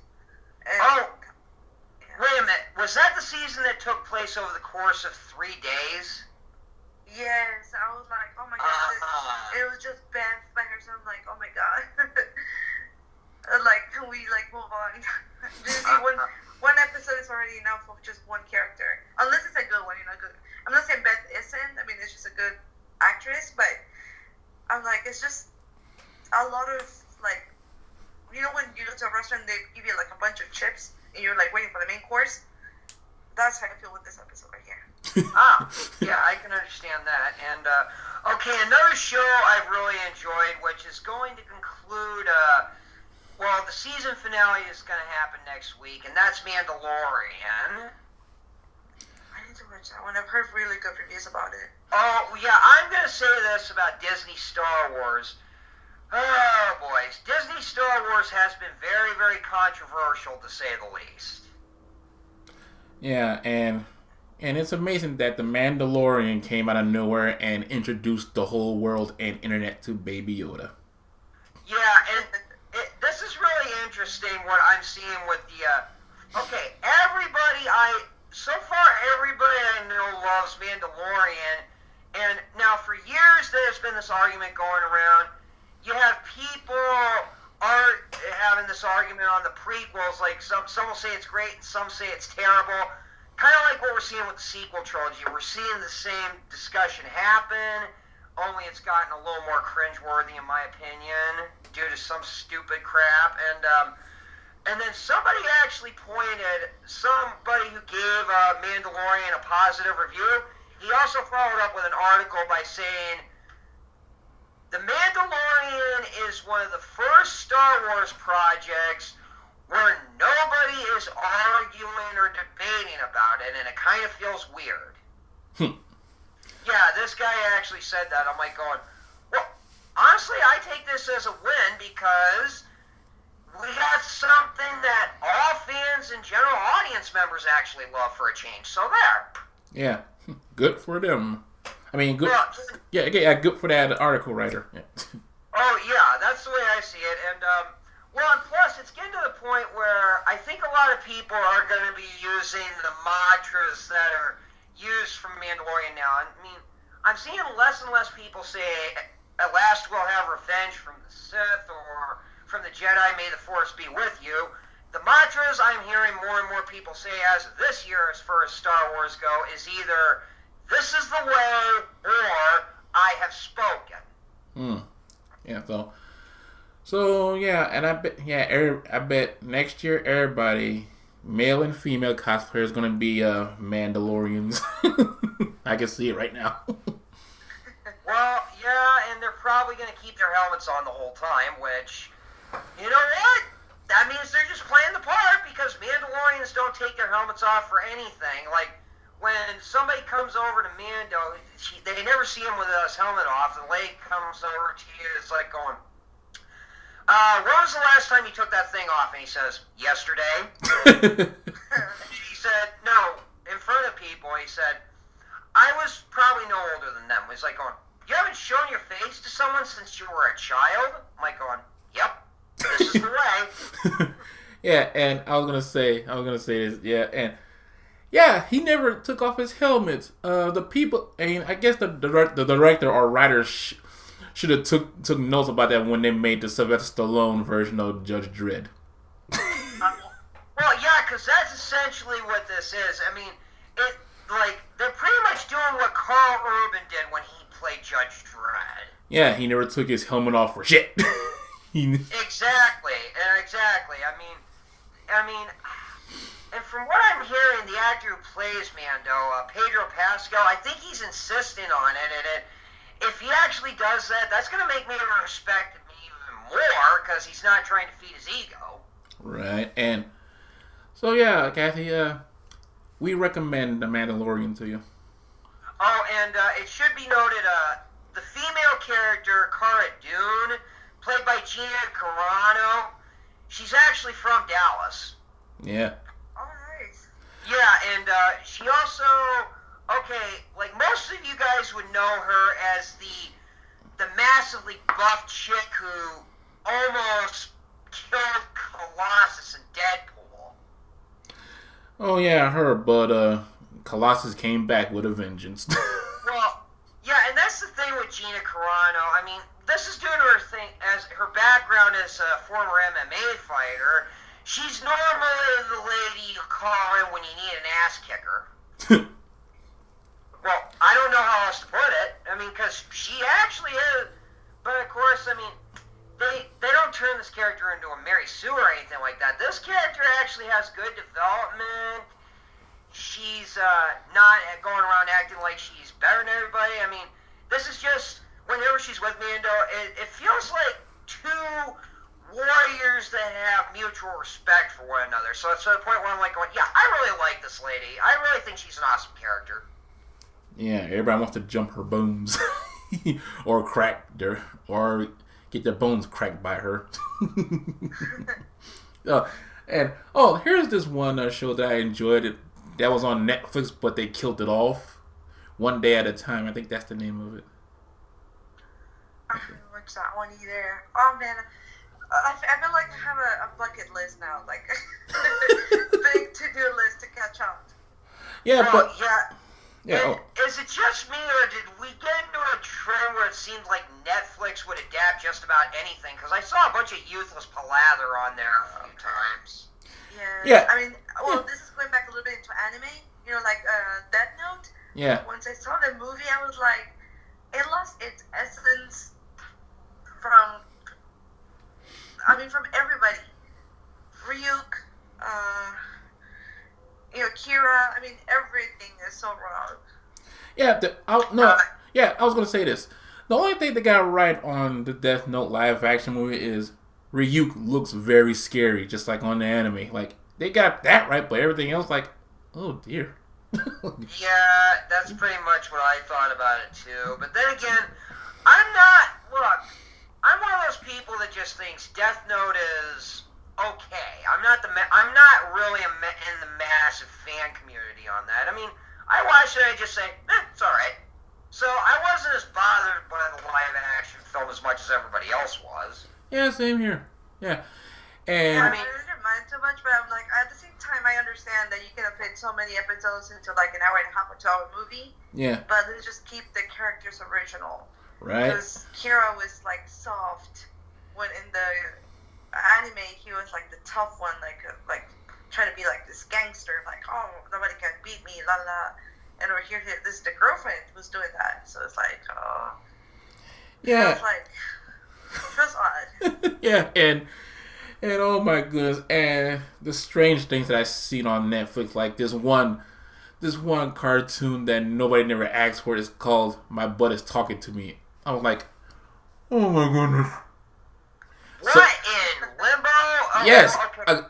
And, wait a minute. Was that season that took place over the course of 3 days? Yes, I was like, oh my god, it was just Beth by herself. I'm like, oh my god. Like, can we like move on? Disney, one episode is already enough of just one character, unless it's a good one. Good. I'm not saying Beth isn't. I mean, it's just a good actress, but I'm like, it's just a lot of like, when you go to a restaurant, they give you like a bunch of chips, and you're like waiting for the main course. That's how I feel with this episode right here. Yeah, I can understand that. And okay, another show I've really enjoyed, which is going to conclude. Well, the season finale is going to happen next week, and that's Mandalorian. I need to watch that one. I've heard really good reviews about it. Oh, yeah, I'm going to say this about Disney Star Wars. Oh, boys. Disney Star Wars has been very, very controversial, to say the least. Yeah, and it's amazing that the Mandalorian came out of nowhere and introduced the whole world and internet to Baby Yoda. Yeah, and this is really interesting what I'm seeing with the, okay, so far everybody I know loves Mandalorian, and now for years there's been this argument going around. You have people are having this argument on the prequels, like some will say it's great and some say it's terrible. Kind of like what we're seeing with the sequel trilogy. We're seeing the same discussion happen, only it's gotten a little more cringeworthy in my opinion, due to some stupid crap. And then somebody actually somebody who gave Mandalorian a positive review, he also followed up with an article by saying, The Mandalorian is one of the first Star Wars projects where nobody is arguing or debating about it, and it kind of feels weird. Yeah, this guy actually said that. I'm like going, well, honestly, I take this as a win because we got something that all fans and general audience members actually love for a change. So there. Yeah, good for them. I mean, good. Yeah, good for that article writer. Yeah. Oh yeah, that's the way I see it. And and plus, it's getting to the point where I think a lot of people are going to be using the mantras that are used from Mandalorian now. I mean, I'm seeing less and less people say, "At last we'll have revenge from the Sith," or "From the Jedi, may the Force be with you." The mantras I'm hearing more and more people say as of this year, as far as Star Wars go, is either "This is the way" or "I have spoken." Yeah. So yeah, and I bet next year everybody, male and female cosplayer, is gonna be Mandalorians. I can see it right now. Well, yeah, and they're probably gonna keep their helmets on the whole time, which, you know what? That means they're just playing the part, because Mandalorians don't take their helmets off for anything. Like, when somebody comes over to Mando, they never see him with his helmet off. The lady comes over to you, it's like going, when was the last time you took that thing off? And he says, yesterday. He said, no, in front of people, he said, I was probably no older than them. He's like going, you haven't shown your face to someone since you were a child? I'm like going, yep, this is the way. Yeah, and I was gonna say this, yeah, and yeah, he never took off his helmet. The people, and I guess the director or writers should have took notes about that when they made the Sylvester Stallone version of Judge Dredd. Well, yeah, because that's essentially what this is. I mean, they're pretty much doing what Carl Urban did when he played Judge Dredd. Yeah, he never took his helmet off for shit. Exactly. I mean, and from what I'm hearing, the actor who plays Mando, Pedro Pascal, I think he's insistent on it, and if he actually does that, that's going to make me respect him even more, because he's not trying to feed his ego. Right, and so yeah, Cathy, we recommend The Mandalorian to you. Oh, and it should be noted, the female character, Cara Dune, played by Gina Carano, she's actually from Dallas. Yeah. Oh, nice. Yeah, and she also, okay, like most of you guys would know her as the massively buff chick who almost killed Colossus in Deadpool. Oh yeah, I heard, but Colossus came back with a vengeance. Well, yeah, and that's the thing with Gina Carano. I mean, this is due to her thing as her background as a former MMA fighter. She's normally the lady you call in when you need an ass kicker. Well, I don't know how else to put it. I mean, because she actually is. But of course, I mean, they don't turn this character into a Mary Sue or anything like that. This character actually has good development. She's not going around acting like she's better than everybody. I mean, this is just whenever she's with Mando, it feels like two warriors that have mutual respect for one another. So it's to the point where I'm like going, yeah, I really like this lady. I really think she's an awesome character. Yeah, everybody wants to jump her bones. Or crack their, or get their bones cracked by her. Here's this one show that I enjoyed. That was on Netflix, but they killed it off. One Day at a Time. I think that's the name of it. I haven't watched that one either. Oh man, I feel like I have a bucket list now, like big to-do list to catch up. Yeah, but yeah. Is it just me, or did we get into a trend where it seemed like Netflix would adapt just about anything? Because I saw a bunch of useless palather on there a few times. Yeah. I mean, well, this is going back a little bit into anime. You know, like Death Note. Yeah. Once I saw the movie, I was like, it lost its essence from everybody. Ryuk, Kira. I mean, everything is so wrong. Yeah, I was gonna say this. The only thing they got right on the Death Note live action movie is Ryuk looks very scary, just like on the anime. Like they got that right, but everything else, like, oh dear. Yeah, that's pretty much what I thought about it too. But then again, I'm one of those people that just thinks Death Note is okay. I'm not really in the massive fan community on that. I mean, I watched it and I just say, it's alright. So I wasn't as bothered by the live action film as much as everybody else was. Yeah, same here. Yeah. And I didn't mind so much, but I'm like, at the same time, I understand that you can fit so many episodes into like an hour and a half or 2 hour movie. Yeah. But let's just keep the characters original. Right. Because Kira was like soft, when in the anime he was like the tough one, like trying to be like this gangster, like, oh, nobody can beat me, la la. And over here, this is the girlfriend who's doing that. So it's like, oh. Yeah. It feels odd. Yeah, and oh my goodness, and the strange things that I seen on Netflix, like this one cartoon that nobody never asked for is called "My Butt Is Talking to Me." I was like, oh my goodness. What in limbo? Oh, yes, okay.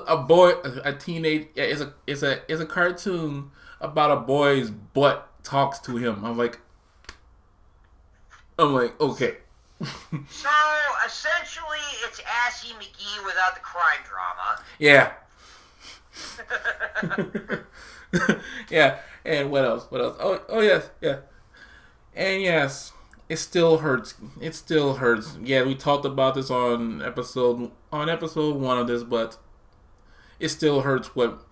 a boy, a teenage. Yeah, it's a cartoon about a boy's butt talks to him. I'm like, okay. So essentially, it's Assy McGee without the crime drama. Yeah. Yeah. And what else? Oh yes, yeah. And yes, it still hurts. Yeah, we talked about this on episode 1 of this, but it still hurts what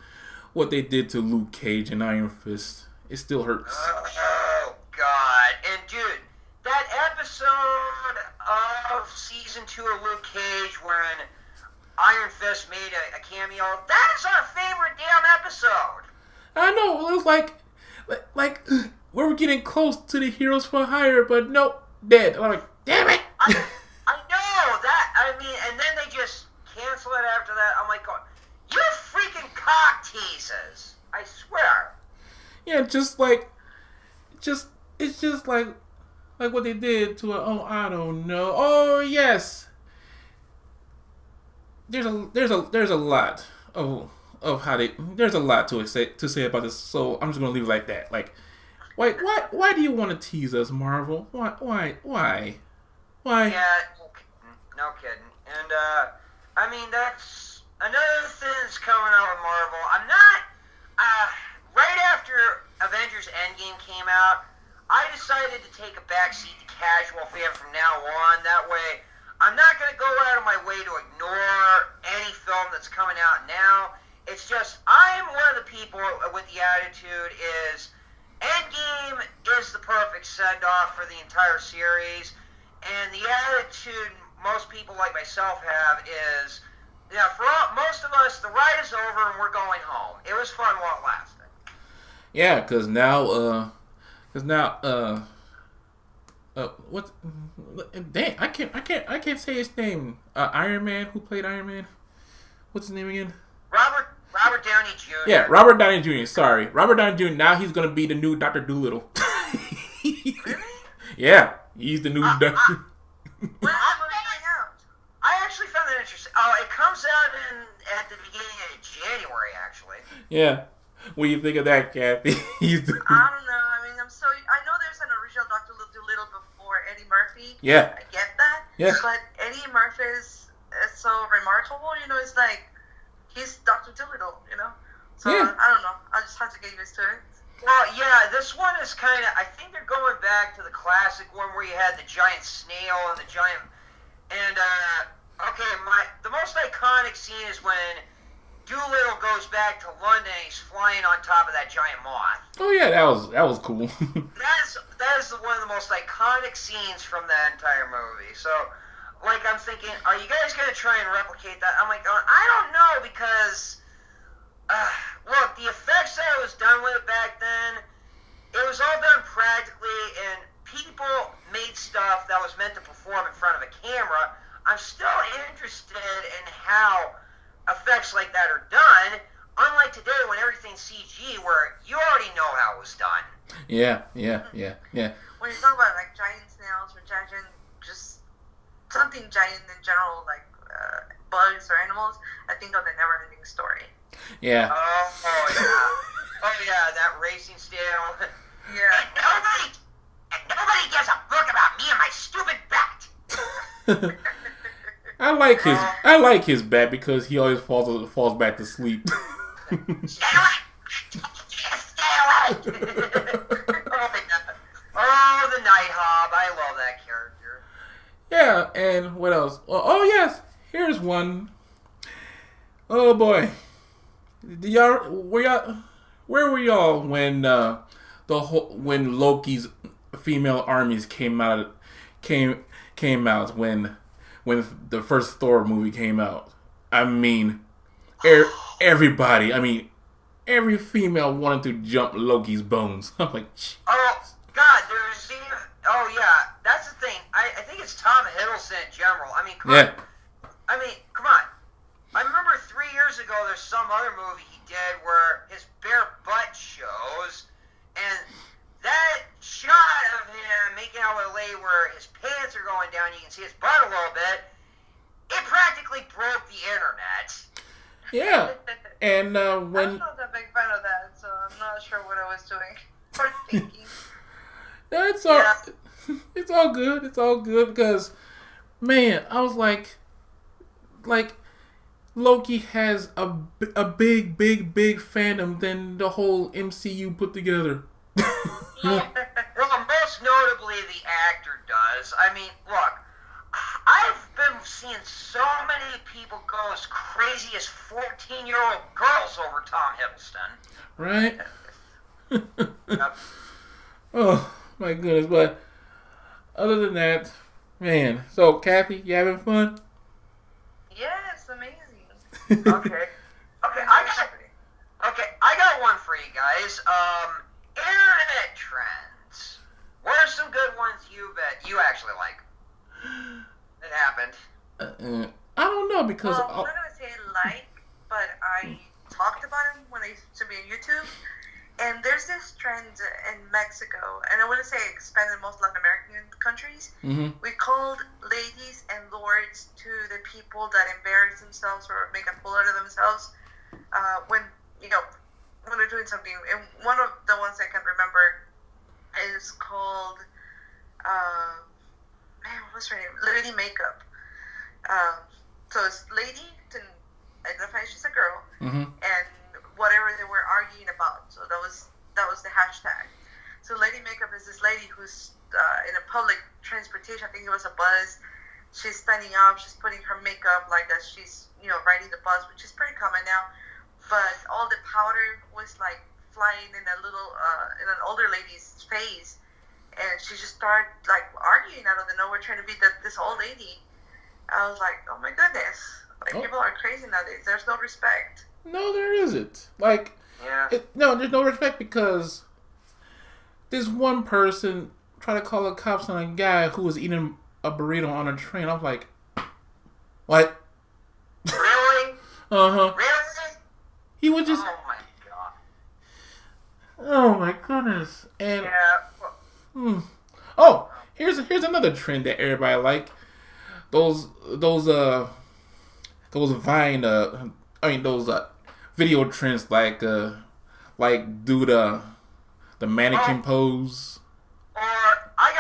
they did to Luke Cage and Iron Fist. It still hurts. Oh God! And dude, that episode of season 2 of Luke Cage when Iron Fist made a cameo, that is our favorite damn episode. I know, it was like we were getting close to the Heroes for Hire, but nope, dead. I'm like, damn it! I know that. I mean, and then they just cancel it after that. I'm like, you freaking cock teases! I swear. Yeah, it's just like what they did to it. Oh, I don't know. Oh yes. There's a lot of how they. There's a lot to say about this. So I'm just gonna leave it like that. Like, why do you want to tease us, Marvel? Why? Yeah, no kidding. And I mean that's another thing that's coming out with Marvel. I'm not. Right after Avengers Endgame came out, I decided to take a backseat to casual fan from now on. That way, I'm not going to go out of my way to ignore any film that's coming out now. It's just, I I'm one of the people with the attitude is Endgame is the perfect send-off for the entire series, and the attitude most people like myself have is, for most of us, the ride is over and we're going home. It was fun while it lasted. Yeah, because now, what? Dang, I can't say his name. Iron Man, who played Iron Man? What's his name again? Robert Downey Jr. Yeah, Robert Downey Jr. Sorry, Robert Downey Jr. Now he's gonna be the new Doctor Dolittle. Really? Yeah, he's the new. When did the movie out? I actually found that interesting. Oh, it comes out at the beginning of January, actually. Yeah. What do you think of that, Kathy? I don't know. I mean, I know there's an original Doctor Dolittle before Eddie Murphy. Yeah. I get that. Yeah. But Eddie Murphy is so remarkable. It's like he's Doctor Dolittle. So Yeah. I don't know. I just have to get used to it. Well, yeah, this one is kind of. I think they're going back to the classic one where you had the giant snail and the giant. And okay, the most iconic scene is when Doolittle goes back to London and he's flying on top of that giant moth. Oh yeah, that was cool. That is one of the most iconic scenes from that entire movie. So, like, I'm thinking, are you guys gonna try and replicate that? I'm like, I don't know because, look, the effects that was done with it back then, it was all done practically, and people made stuff that was meant to perform in front of a camera. I'm still interested in how effects like that are done, unlike today when everything's CG, where you already know how it was done. Yeah. When you talk about like giant snails or just something giant in general, like bugs or animals, I think of the Never-Ending Story. Yeah. Oh yeah, that racing snail. Yeah. And nobody gives a fuck about me and my stupid bat. I like his bat because he always falls back to sleep. Stay away! Stay away! Oh, the Nighthawk. I love that character. Yeah, and what else? Oh yes, here's one. Oh boy, where were y'all when when Loki's female armies came out when the first Thor movie came out? I mean, everybody. I mean, every female wanted to jump Loki's bones. I'm like, oh God, oh yeah, that's the thing. I think it's Tom Hiddleston in general. I mean, come on. Come on. I remember 3 years ago there's some other movie he did where his bare butt shows, and that shot of him making out with a lady where his pants are going down, you can see his butt a little bit, it practically broke the internet. Yeah, and when I'm not a big fan of that, so I'm not sure what I was doing or thinking. it's all good. It's all good because, man, I was like Loki has a big fandom than the whole MCU put together. Well, most notably the actor does. I mean, look, I've been seeing so many people go as crazy as 14-year-old girls over Tom Hiddleston. Right? Yep. Oh, my goodness. But other than that, man. So, Kathy, you having fun? Yes, amazing. Okay, I got one for you guys. Internet trends. What are some good ones you actually like? That happened. I don't know because I'm not gonna say but I talked about them when they used to be on YouTube. And there's this trend in Mexico, and I want to say expanded in most Latin American countries. Mm-hmm. We called ladies and lords to the people that embarrass themselves or make a fool out of themselves when they're doing something. And one of the ones I can remember is called what's her name? Lady Makeup. So it's lady to identify she's a girl, mm-hmm. and whatever they were arguing about. So that was the hashtag. So Lady Makeup is this lady who's in a public transportation. I think it was a bus. She's standing up. She's putting her makeup like as she's riding the bus, which is pretty common now. But all the powder starts like flying in a little in an older lady's face, and she just started like arguing out of the nowhere, trying to beat this old lady. I was like, oh my goodness, like people are crazy nowadays. There's no respect. No, there isn't. Like, no, there's no respect because this one person tried to call the cops on a guy who was eating a burrito on a train. I was like, what? Really? Uh-huh. Really? He was just... Oh my god. Oh my goodness. And... Yeah. Oh, here's another trend that everybody like. Those Vine those video trends like do the mannequin pose. Or I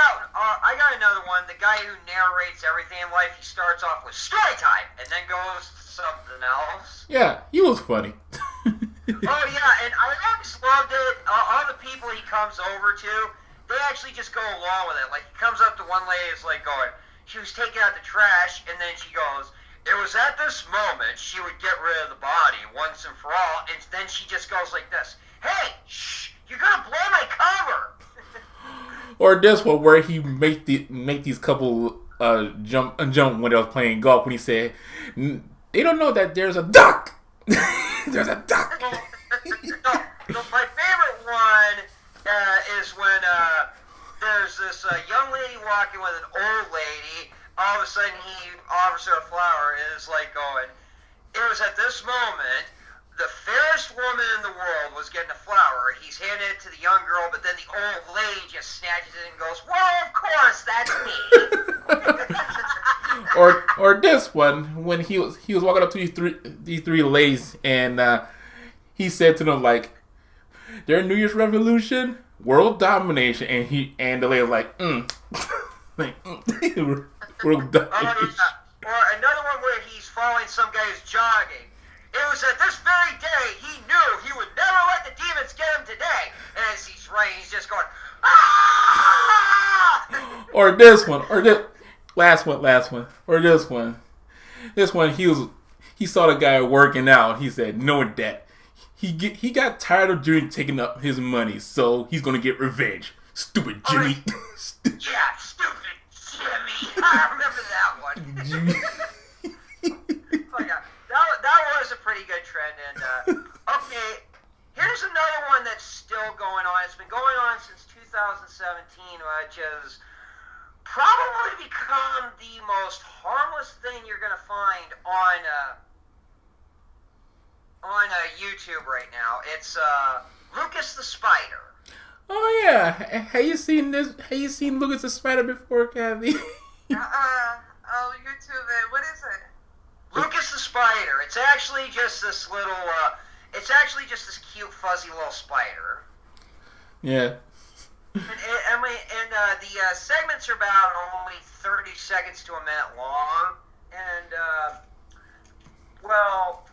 got another one. The guy who narrates everything in life. He starts off with story time and then goes to something else. Yeah, he was funny. Oh yeah, and I always loved it. All the people he comes over to, they actually just go along with it. Like he comes up to one lady, it's like going, she was taking out the trash, and then she goes, it was at this moment she would get rid of the body once and for all, and then she just goes like this, hey, shh, you're gonna blow my cover. Or this one where he make these couple jump when they was playing golf when he said, they don't know that there's a duck. There's a duck. No, my favorite one is when there's this young lady walking with an old lady. All of a sudden, he offers her a flower and is like going, it was at this moment, the fairest woman in the world was getting a flower. He's handing it to the young girl, but then the old lady just snatches it and goes, well, of course, that's me. or this one, when he was walking up to these three ladies, and he said to them, like, their New Year's resolution, world domination, and the lady was like, world domination. Or another one where he's following some guy who's jogging. It was at this very day he knew he would never let the demons get him today. And as he's running, he's just going, ah! Or this one, or this last one, or this one. This one, he saw the guy working out. He said, knowing that he got tired of Jimmy taking up his money, so he's gonna get revenge. Stupid Jimmy. Yeah, stupid Jimmy. I remember that one. Jimmy. Oh yeah, that was a pretty good trend. And okay, here's another one that's still going on. It's been going on since 2017, which has probably become the most harmless thing you're gonna find on YouTube right now. It's Lucas the Spider. Oh yeah, have you seen this? Have you seen Lucas the Spider before, Cathy? Oh, YouTube. What is it? Lucas the Spider. It's actually just this little. It's actually just this cute, fuzzy little spider. Yeah. And the segments are about only 30 seconds to a minute long. And well,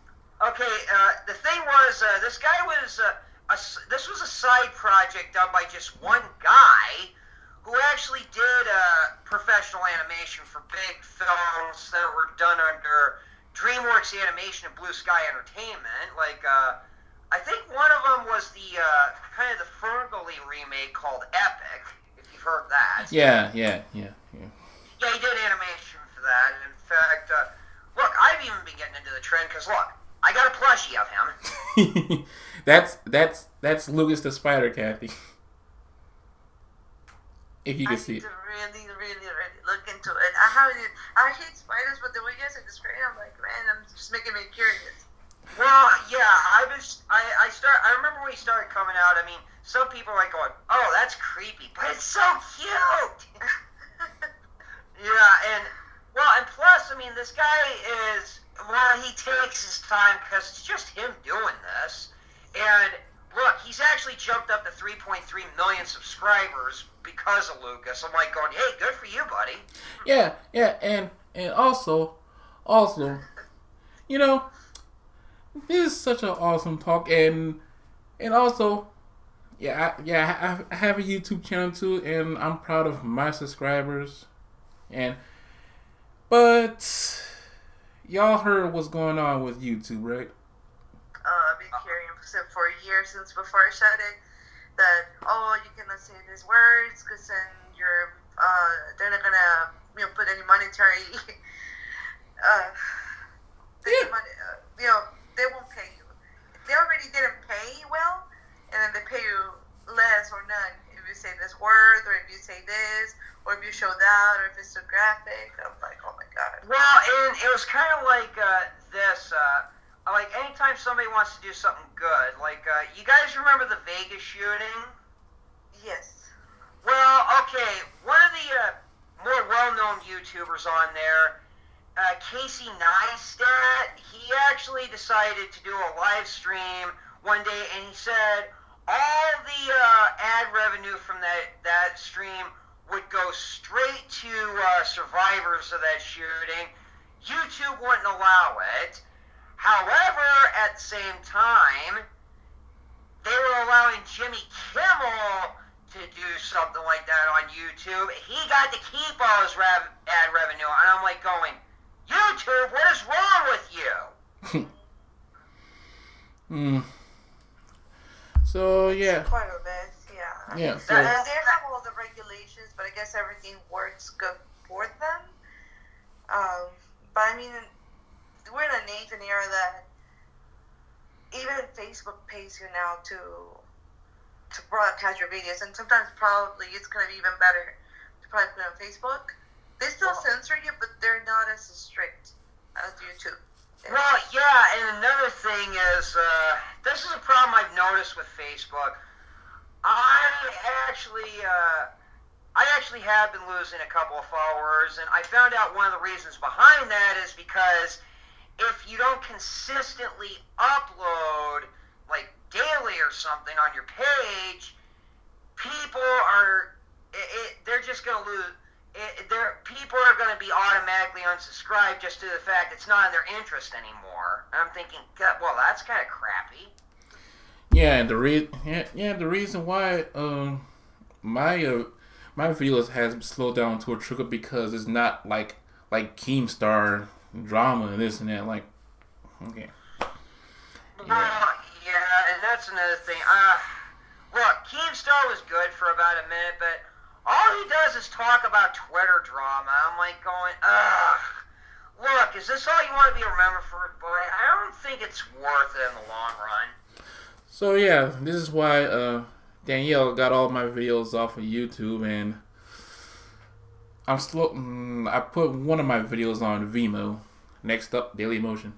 okay. The thing was, this guy was. This was a side project done by just one guy who actually did professional animation for big films that were done under DreamWorks Animation and Blue Sky Entertainment. Like, I think one of them was the kind of the Ferngully remake called Epic, if you've heard that. Yeah. Yeah, he did animation for that. In fact, look, I've even been getting into the trend because, look, I got a plushie of him. That's Lucas the Spider, Cathy. If you can see it. I need to really look into it. I hate spiders, but the way you guys are describing, I'm like, man, I'm just making me curious. Well, yeah, I remember when he started coming out. I mean, some people are like going, "Oh, that's creepy," but it's so cute. Yeah, and plus, I mean, this guy is. Well, he takes his time because it's just him doing this. And look, he's actually jumped up to 3.3 million subscribers because of Lucas. I'm like going, hey, good for you, buddy. Yeah, and also, you know, this is such an awesome talk, and also, I have a YouTube channel too, and I'm proud of my subscribers, but y'all heard what's going on with YouTube, right? I've been hearing for a year since before I shut it, that you cannot say these words because then they're not gonna put any monetary money, they won't pay you. They already didn't pay well, and then they pay you less or none if you say this word, or if you say this, or if you show that, or if it's too graphic. I'm like, oh my god. Well, and it was kind of like this. Like anytime somebody wants to do something good, like you guys remember the Vegas shooting? Yes. Well, okay. One of the more well-known YouTubers on there, Casey Neistat, he actually decided to do a live stream one day, and he said all the ad revenue from that stream would go straight to survivors of that shooting. YouTube wouldn't allow it. However, at the same time, they were allowing Jimmy Kimmel to do something like that on YouTube. He got to keep all his ad revenue, and I'm like going, YouTube, what is wrong with you? So yeah. It's quite a bit, yeah. Yeah. So They have all the regulations, but I guess everything works good for them. But I mean, we're in an age and era that even Facebook pays you now to broadcast your videos, and sometimes probably it's gonna be even better to probably put it on Facebook. They still censor you, but they're not as strict as YouTube. Well, yeah, and another thing is, this is a problem I've noticed with Facebook. I actually have been losing a couple of followers, and I found out one of the reasons behind that is because if you don't consistently upload, like daily or something on your page, people are, they're just going to lose. People are going to be automatically unsubscribed just due to the fact it's not in their interest anymore. And I'm thinking, well, that's kind of crappy. yeah, the reason why my videos has slowed down to a trickle because it's not like Keemstar drama and this and that. Like, okay. Well, yeah, and that's another thing. Look, Keemstar was good for about a minute, but all he does is talk about Twitter drama. I'm like going, ugh. Look, is this all you want to be remembered for, boy? I don't think it's worth it in the long run. So yeah, this is why Danielle got all my videos off of YouTube, and I'm slow. I put one of my videos on Vimeo. Next up, Dailymotion.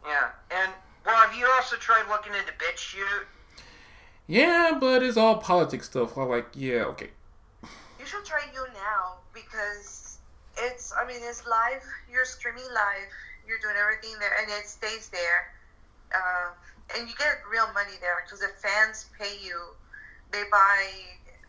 Yeah, and well, have you also tried looking into BitChute? Yeah, but it's all politics stuff. I'm like, yeah, okay. You should try YouNow because it's live. You're streaming live. You're doing everything there, and it stays there. And you get real money there because the fans pay you. They buy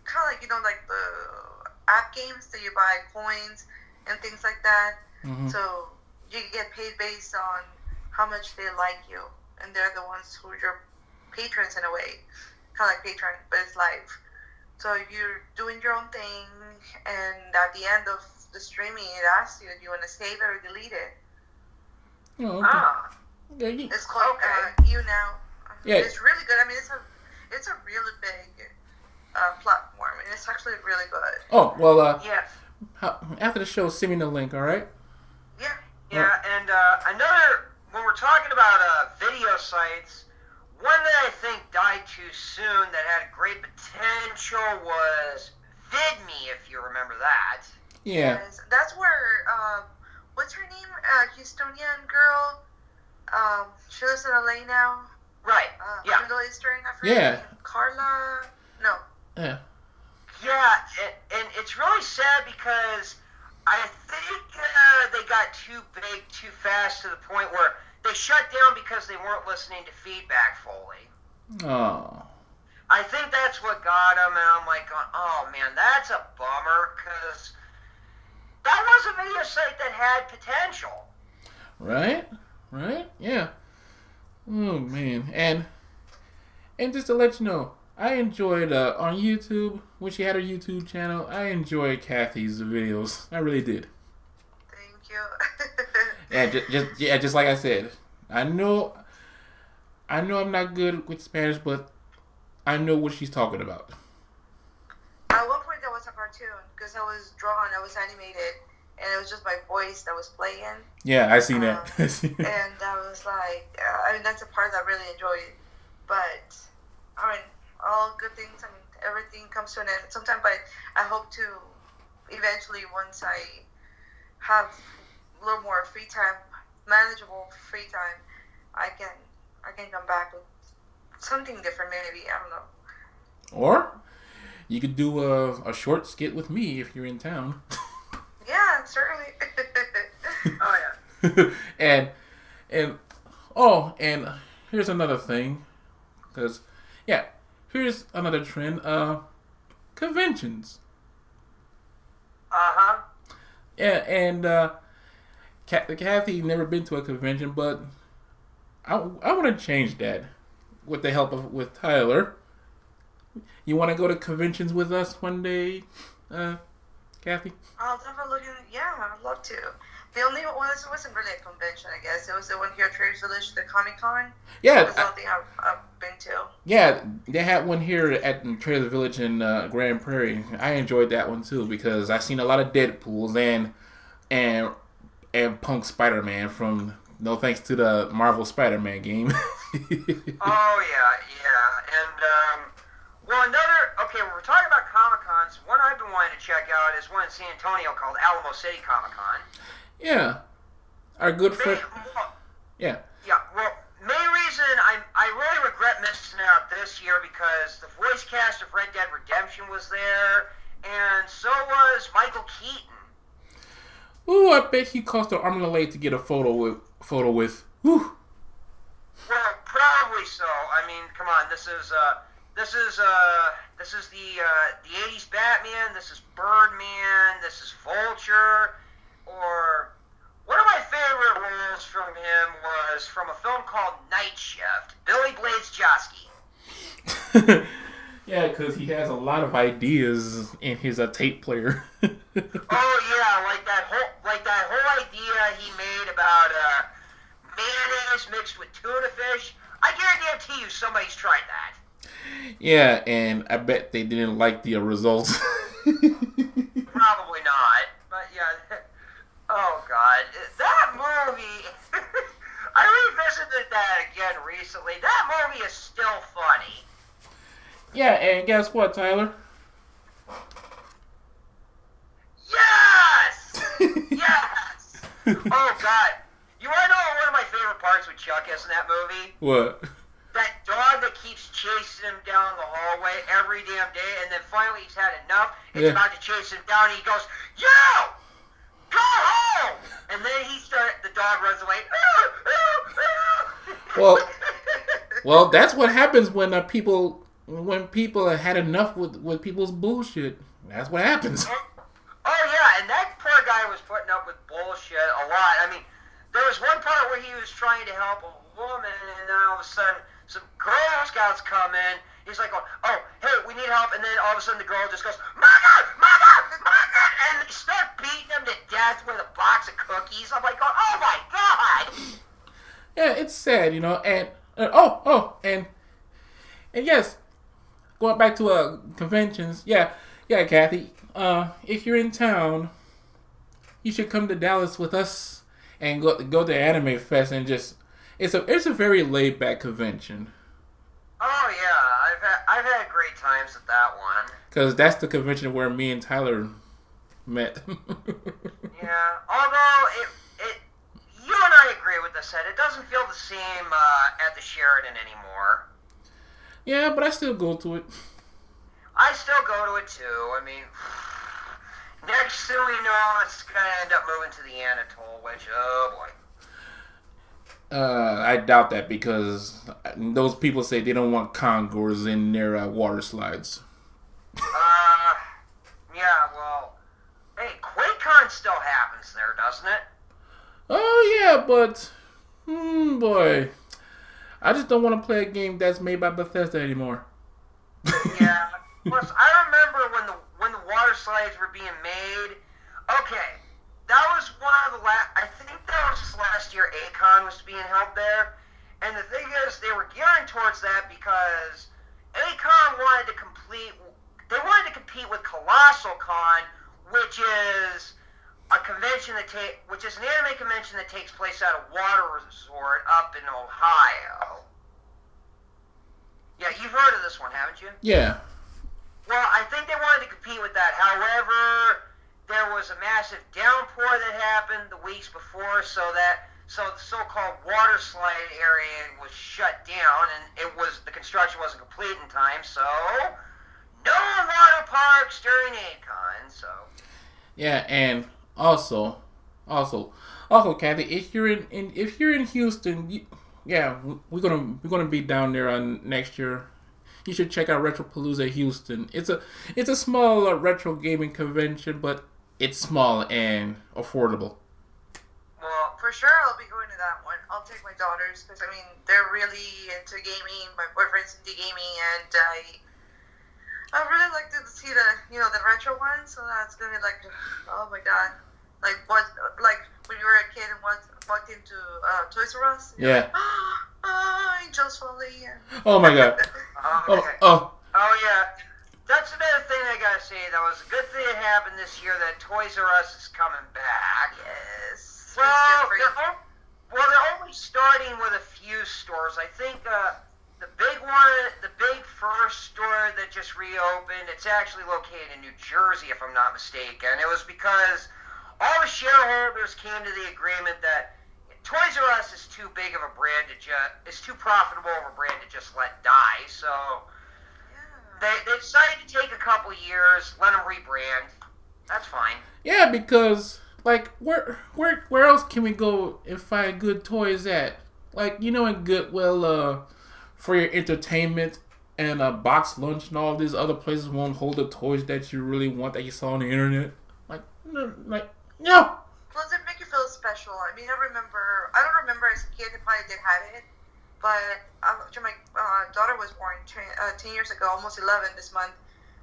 kind of like the app games that you buy coins and things like that. Mm-hmm. So you get paid based on how much they like you, and they're the ones who are your patrons in a way, kind of like Patreon, but it's live. So you're doing your own thing, and at the end of the streaming, it asks you, do you want to save it or delete it? Oh, okay. Yeah, It's called YouNow. Yeah. It's really good. I mean, it's a really big platform, and it's actually really good. Oh, well, Yeah. after the show, send me the link, alright? Yeah, and another, when we're talking about video sites, one that I think died too soon that had great potential was VidMe, if you remember that. Yeah. Yes, that's where, what's her name? Houstonian girl. She lives in LA now. Right, yeah. Middle Eastern, I forget. Yeah. Carla? No. Yeah. Yeah, and it's really sad because I think they got too big too fast to the point where they shut down because they weren't listening to feedback fully. Oh. I think that's what got them, and I'm like, oh man, that's a bummer, because that was a video site that had potential. Right? Yeah. Oh, man. And just to let you know, I enjoyed, on YouTube, when she had her YouTube channel, I enjoyed Cathy's videos. I really did. Thank you. Yeah, just like I said, I know I know I'm not good with Spanish, but I know what she's talking about. At one point, there was a cartoon because I was drawn, I was animated, and it was just my voice that was playing. Yeah, I seen that. And I was like, I mean, that's a part that I really enjoyed. But I mean, all good things. I mean, everything comes to an end sometime. But I hope to eventually, once I have a little more free time, manageable free time, I can come back with something different. Maybe I don't know. Or you could do a short skit with me if you're in town. Yeah, certainly. Oh yeah. and here's another thing, because here's another trend. Conventions. Uh-huh. Yeah, and Cathy never been to a convention, but I want to change that with the help of with Tyler. You want to go to conventions with us one day, Cathy? I'll definitely look at it. Yeah, I'd love to. The only one, this wasn't really a convention, I guess. It was the one here at Trader's Village, the Comic Con. Yeah. That's the only thing I've been to. Yeah, they had one here at Trader Village in Grand Prairie. I enjoyed that one too because I seen a lot of Deadpools and Punk Spider-Man from No Thanks to the Marvel Spider-Man game. Oh yeah. And well, okay, when we're talking about Comic Cons, one I've been wanting to check out is one in San Antonio called Alamo City Comic Con. Yeah, our good friend. Yeah. Yeah. Well, main reason I really regret missing out this year because the voice cast of Red Dead Redemption was there, and so was Michael Keaton. Ooh, I bet he cost an arm and a leg to get a photo with. Whew. Well, probably so. I mean, come on, this is the '80s Batman. This is Birdman. This is Vulture. Or one of my favorite roles from him was from a film called Night Shift. Billy Blades Josky. Yeah, because he has a lot of ideas in his tape player. Oh yeah, like that whole idea he made about mayonnaise mixed with tuna fish. I guarantee you somebody's tried that. Yeah, and I bet they didn't like the results. Probably not, but yeah. Oh God, that movie! I revisited that again recently. That movie is still funny. Yeah, and guess what, Tyler? Yes! Yes! Oh God, you want to know what one of my favorite parts with Chuck is in that movie? What? That dog that keeps chasing him down the hallway every damn day, and then finally he's had enough. It's about to chase him down, and he goes, "You! Go home!" And then the dog runs away. Well, that's what happens when people have had enough with people's bullshit. That's what happens. Oh yeah, and that poor guy was putting up with bullshit a lot. I mean, there was one part where he was trying to help a woman, and then all of a sudden, some Girl Scouts come in. He's like, "Oh, hey, we need help," and then all of a sudden the girl just goes, "Mother, mother, mother," and they start beating him to death with a box of cookies. I'm like, "Oh my God!" Yeah, it's sad, and and yes, going back to conventions. Yeah, Cathy. If you're in town, you should come to Dallas with us and go to Anime Fest and just it's a very laid back convention. Oh yeah, I've had great times at that one. Because that's the convention where me and Tyler met. Yeah, although you and I agree with this, Ed. It doesn't feel the same at the Sheridan anymore. Yeah, but I still go to it. I still go to it too. I mean, next thing we know, it's gonna end up moving to the Anatole, which, oh boy. I doubt that because those people say they don't want congours in their water slides. Yeah, well, hey, QuakeCon still happens there, doesn't it? Oh yeah, but boy, I just don't want to play a game that's made by Bethesda anymore. Yeah. Plus, I remember when the water slides were being made. Okay, that was one of the last. I think that was just last year. A-Con was being held there, And the thing is, they were gearing towards that because ACON wanted to they wanted to compete with Colossal Con, which is a convention which is an anime convention that takes place at a water resort up in Ohio. Yeah, you've heard of this one, haven't you? Yeah. Well, I think they wanted to compete with that. However, there was a massive downpour that happened the weeks before, so the so-called water slide area was shut down, and the construction wasn't complete in time. So no water parks during ACON. So Yeah, and also, Kathy, if you're in Houston, we're gonna be down there on next year. You should check out Retropalooza Houston. It's a small retro gaming convention, but it's small and affordable. Well, for sure I'll be going to that one. I'll take my daughters because I mean they're really into gaming. My boyfriend's into gaming, and I really like to see the retro one. So that's gonna be like, oh my god, like when you were a kid and walked into Toys R Us. Yeah. Like, Angels Falling. Oh my god. okay. Oh. Oh yeah. That's another thing I gotta say. That was a good thing that happened this year. That Toys R Us is coming back. Yes. Well, they're only starting with a few stores. I think the big first store that just reopened, it's actually located in New Jersey, if I'm not mistaken. It was because all the shareholders came to the agreement that Toys R Us is too big of a brand it's too profitable of a brand to just let die. So they decided to take a couple years, let them rebrand. That's fine. Yeah, because like where else can we go and find good toys at? Like, in Goodwill, for your entertainment and box lunch and all these other places won't hold the toys that you really want that you saw on the internet. Like no. Plus, it make you feel special. I mean, I don't remember as a kid, I probably did have it, but after my daughter was born 10 years ago, almost 11 this month,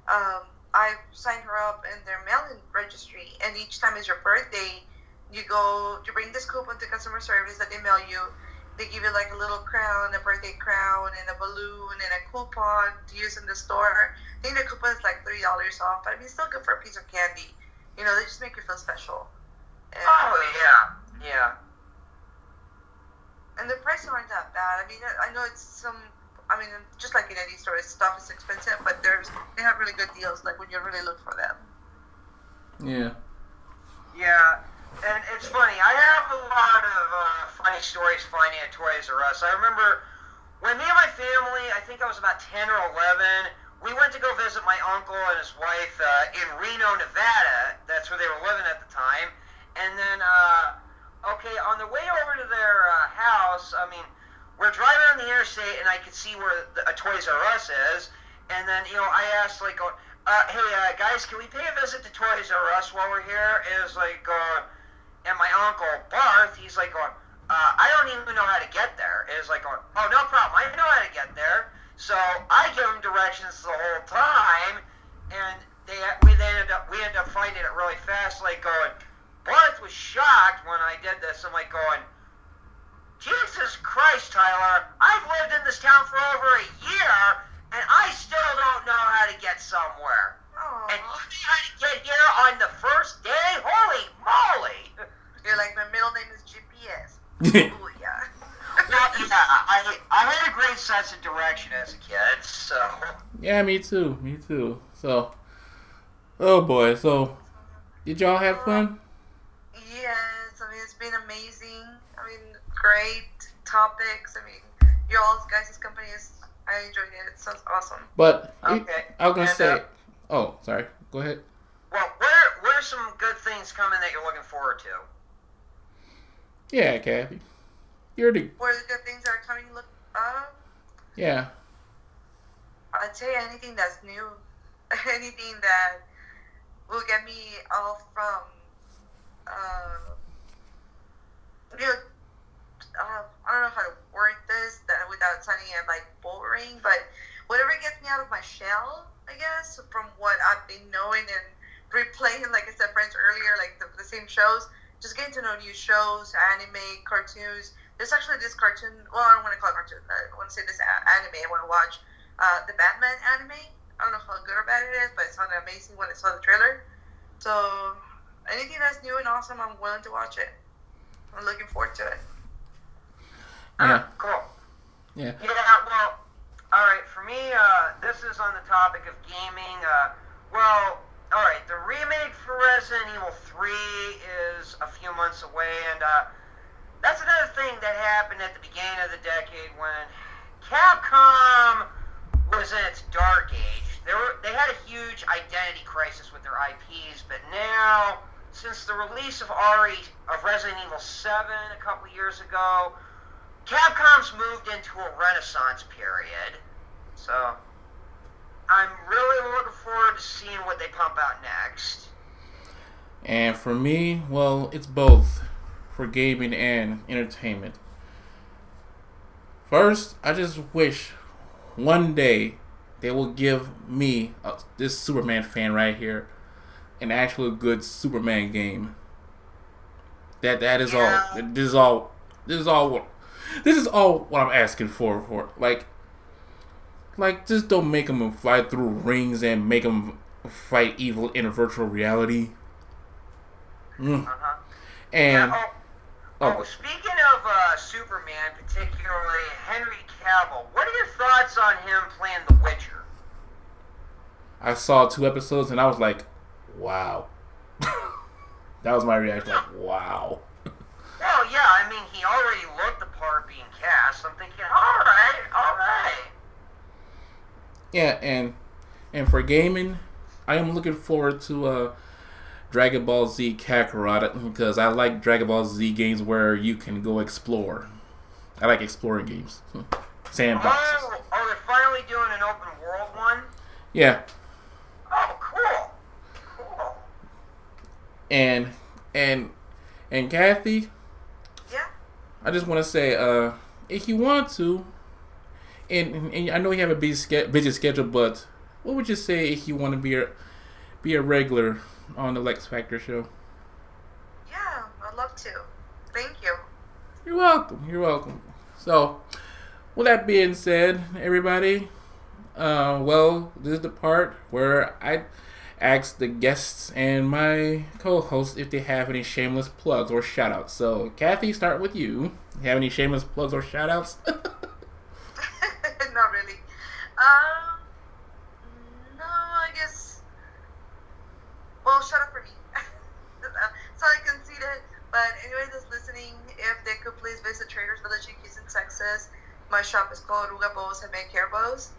I signed her up in their mail-in registry, and each time it's your birthday, you bring this coupon to customer service that they mail you. They give you like a little crown, a birthday crown, and a balloon, and a coupon to use in the store. I think the coupon is like $3 off, but I mean, it's still good for a piece of candy. They just make you feel special. And, Yeah. And the prices aren't that bad. I mean, I know just like in any store, stuff is expensive, but they have really good deals, like when you really look for them. Yeah. Yeah, and it's funny. I have a lot of funny stories finding at Toys R Us. I remember when me and my family, I think I was about 10 or 11, we went to go visit my uncle and his wife in Reno, Nevada. That's where they were living at the time. And then, on the way over to their house, I mean, we're driving on the interstate, and I could see where a Toys R Us is. And then, I asked, like, hey, guys, can we pay a visit to Toys R Us while we're here? And it's like, and my uncle, Barth, he's like going, I don't even know how to get there. And it's like going, oh, no problem, I know how to get there. So I give him directions the whole time, and we ended up finding it really fast, like going, Barth was shocked when I did this. I'm like going, Jesus Christ, Tyler, I've lived in this town for over a year, and I still don't know how to get somewhere. Aww. And you know how to get here on the first day? Holy moly! You're like, my middle name is GPS. Ooh, yeah. Well, yeah, I had a great sense of direction as a kid, so... Yeah, me too. So, oh boy, so, did y'all have fun? Yes, I mean, it's been amazing. I mean, great topics. I mean, your all guys' company I enjoyed it. It sounds awesome. But, Okay. I was going to say, oh, sorry, go ahead. Well, what are some good things coming that you're looking forward to? Yeah, Kathy. You're the... What are the good things that are coming up? Yeah. I'd say anything that's new. Anything that will get me off from I don't know how to word this without sounding like boring, but whatever gets me out of my shell, I guess, from what I've been knowing and replaying, like I said, friends earlier, like the same shows, just getting to know new shows, anime, cartoons, There's actually this cartoon. Well, I don't want to call it cartoon. I want to say this anime. I want to watch the Batman anime. I don't know how good or bad it is, but it sounded amazing when I saw the trailer. So anything that's new and awesome, I'm willing to watch it. I'm looking forward to it. Yeah. Cool. Yeah. Yeah, well, all right, for me, this is on the topic of gaming. Well, all right, the remake for Resident Evil 3 is a few months away, and that's another thing that happened at the beginning of the decade when Capcom was in its dark age. They had a huge identity crisis with their IPs, but now, since the release of Resident Evil 7 a couple years ago, Capcom's moved into a renaissance period. So, I'm really looking forward to seeing what they pump out next. And for me, well, it's both for gaming and entertainment. First, I just wish one day they will give me, this Superman fan right here, an actual good Superman game. That is all. This is all what I'm asking for. Like just don't make them fly through rings and make them fight evil in a virtual reality. And speaking of Superman, particularly Henry Cavill, what are your thoughts on him playing The Witcher? I saw 2 episodes and I was like, wow. That was my reaction. Like, wow. Well, yeah, I mean, he already looked the part being cast. I'm thinking, all right. Yeah, and for gaming, I am looking forward to Dragon Ball Z Kakarot because I like Dragon Ball Z games where you can go explore. I like exploring games. Sandboxes. Oh, they're finally doing an open world one? Yeah. Oh, cool. And Cathy, Yeah. I just want to say, if you want to, and I know you have a busy schedule, but what would you say if you want to be a regular on the Lex Factor show? Yeah, I'd love to. Thank you. You're welcome. So, with that being said, everybody, well, this is the part where I ask the guests and my co-hosts if they have any shameless plugs or shoutouts. So, Cathy, start with you. You have any shameless plugs or shoutouts? Not really. No, I guess. Well, shut up for me. So I conceded. But anybody that's listening, if they could please visit Traders Village in Houston, Texas. My shop is called LaOruga Bows and Make Hair Bows.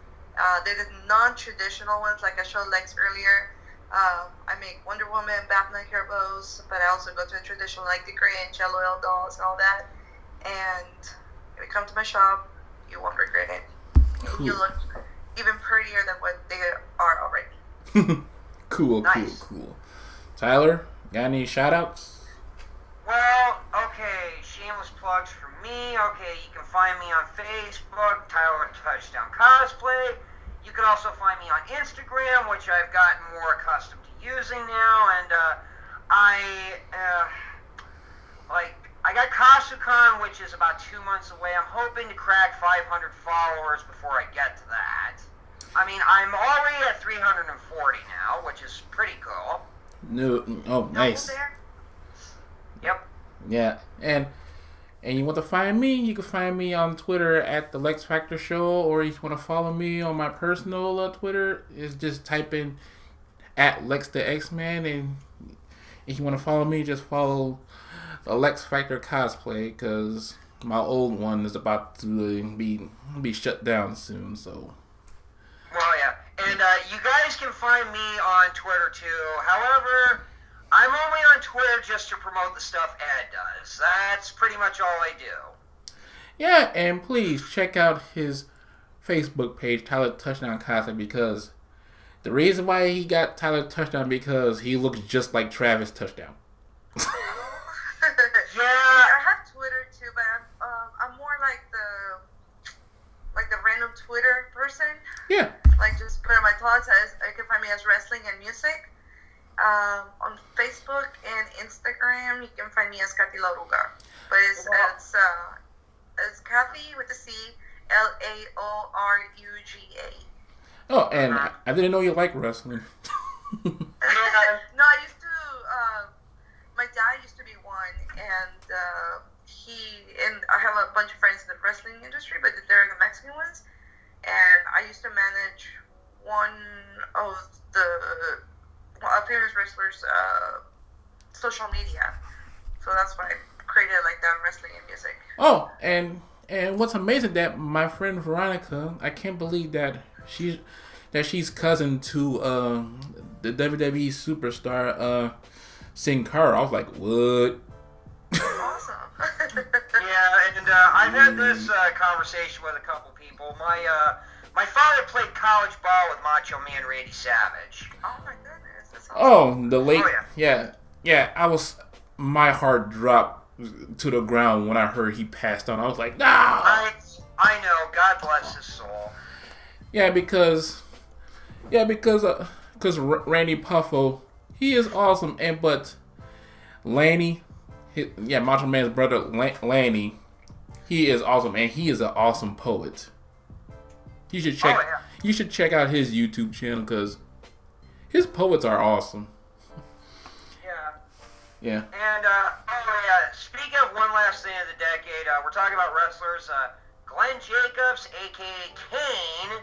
They're the non-traditional ones, like I showed Lex earlier. I make Wonder Woman, Batman hair bows, but I also go to the traditional, like the Grinch, LOL dolls, and all that. And if you come to my shop, you won't regret it. Cool. You look even prettier than what they are already. Cool. Tyler, got any shout-outs? Well, okay, shameless plugs for me. Okay, you can find me on Facebook, Tyler Touchdown Cosplay. You can also find me on Instagram, which I've gotten more accustomed to using now, and I got Kasukan, which is about 2 months away. I'm hoping to crack 500 followers before I get to that. I mean, I'm already at 340 now, which is pretty cool. Nice. Yep. Yeah, and you want to find me? You can find me on Twitter at the Lex Factor Show, or if you want to follow me on my personal Twitter, is just type in at Lex the X-Man, and if you want to follow me, just follow the Lex Factor Cosplay, because my old one is about to be shut down soon. So. Well, yeah, and you guys can find me on Twitter too. However, I'm only on Twitter just to promote the stuff Ed does. That's pretty much all I do. Yeah, and please check out his Facebook page, Tyler Touchdown Cosplay, because the reason why he got Tyler Touchdown because he looks just like Travis Touchdown. Yeah. I have Twitter too, but I'm more like the random Twitter person. Yeah. Like just put on my thoughts. You can find me as wrestling and music. On Facebook and Instagram, you can find me as Cathy LaOruga. But it's Cathy with the C, LaOruga. Oh, and I didn't know you liked wrestling. No, I used to. My dad used to be one, and I have a bunch of friends in the wrestling industry, but they're the Mexican ones. And I used to manage one of the famous wrestlers' social media, so that's why I created like that wrestling and music. Oh, and what's amazing that my friend Veronica, I can't believe that she's cousin to the WWE superstar Sin Cara. I was like, what? Awesome. Yeah, and I've had this conversation with a couple people. My father played college ball with Macho Man Randy Savage. Oh my goodness, that's awesome. Oh, the late, Oh, yeah. My heart dropped to the ground when I heard he passed on. I was like, nah. I know. God bless his soul. Yeah, because Randy Puffo, he is awesome, but Lanny, Macho Man's brother Lanny, he is awesome, and he is an awesome poet. You should check. Oh, yeah. You should check out his YouTube channel because his poets are awesome. Yeah. And, speaking of one last thing of the decade, we're talking about wrestlers. Glenn Jacobs, a.k.a. Kane,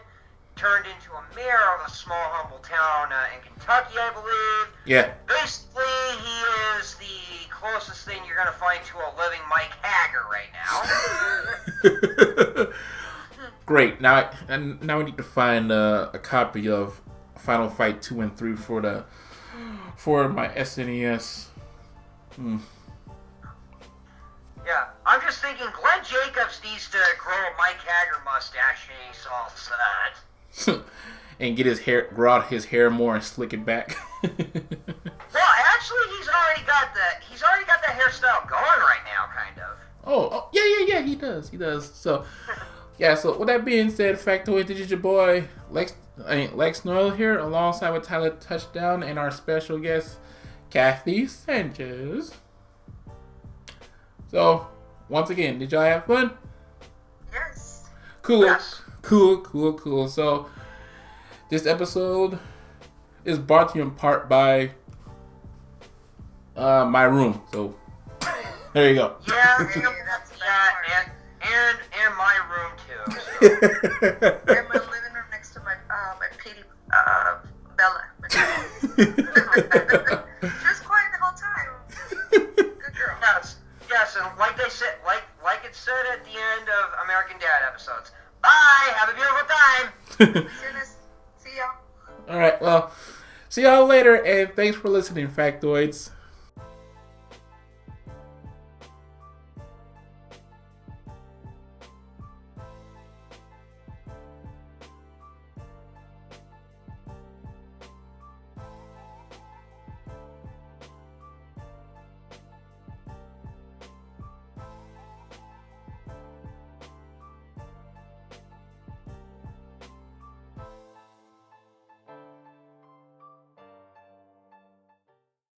turned into a mayor of a small, humble town in Kentucky, I believe. Yeah. Basically, he is the closest thing you're going to find to a living Mike Hager right now. Great. Now we need to find a copy of Final Fight 2 and 3 for my SNES. Yeah, I'm just thinking Glenn Jacobs needs to grow a Mike Hager mustache and he's all set. And grow out his hair more and slick it back. Well, actually, he's already got the hairstyle going right now, kind of. Oh, yeah, he does. So, yeah, so with that being said, Factoid, this is your boy Lex Noel here, alongside with Tyler Touchdown and our special guest, Cathy Sanchez. So, once again, did y'all have fun? Yes. Cool. Yes. Cool. So, this episode is brought to you in part by my room. So, there you go. Yeah, That's the best part. and my room too. So. And my living room next to my Petey Bella. She was quiet the whole time. Good girl. Yes, and like they said, like it said at the end of American Dad episodes. Bye. Have a beautiful time. See y'all. All right. Well, see y'all later, and thanks for listening, Factoids.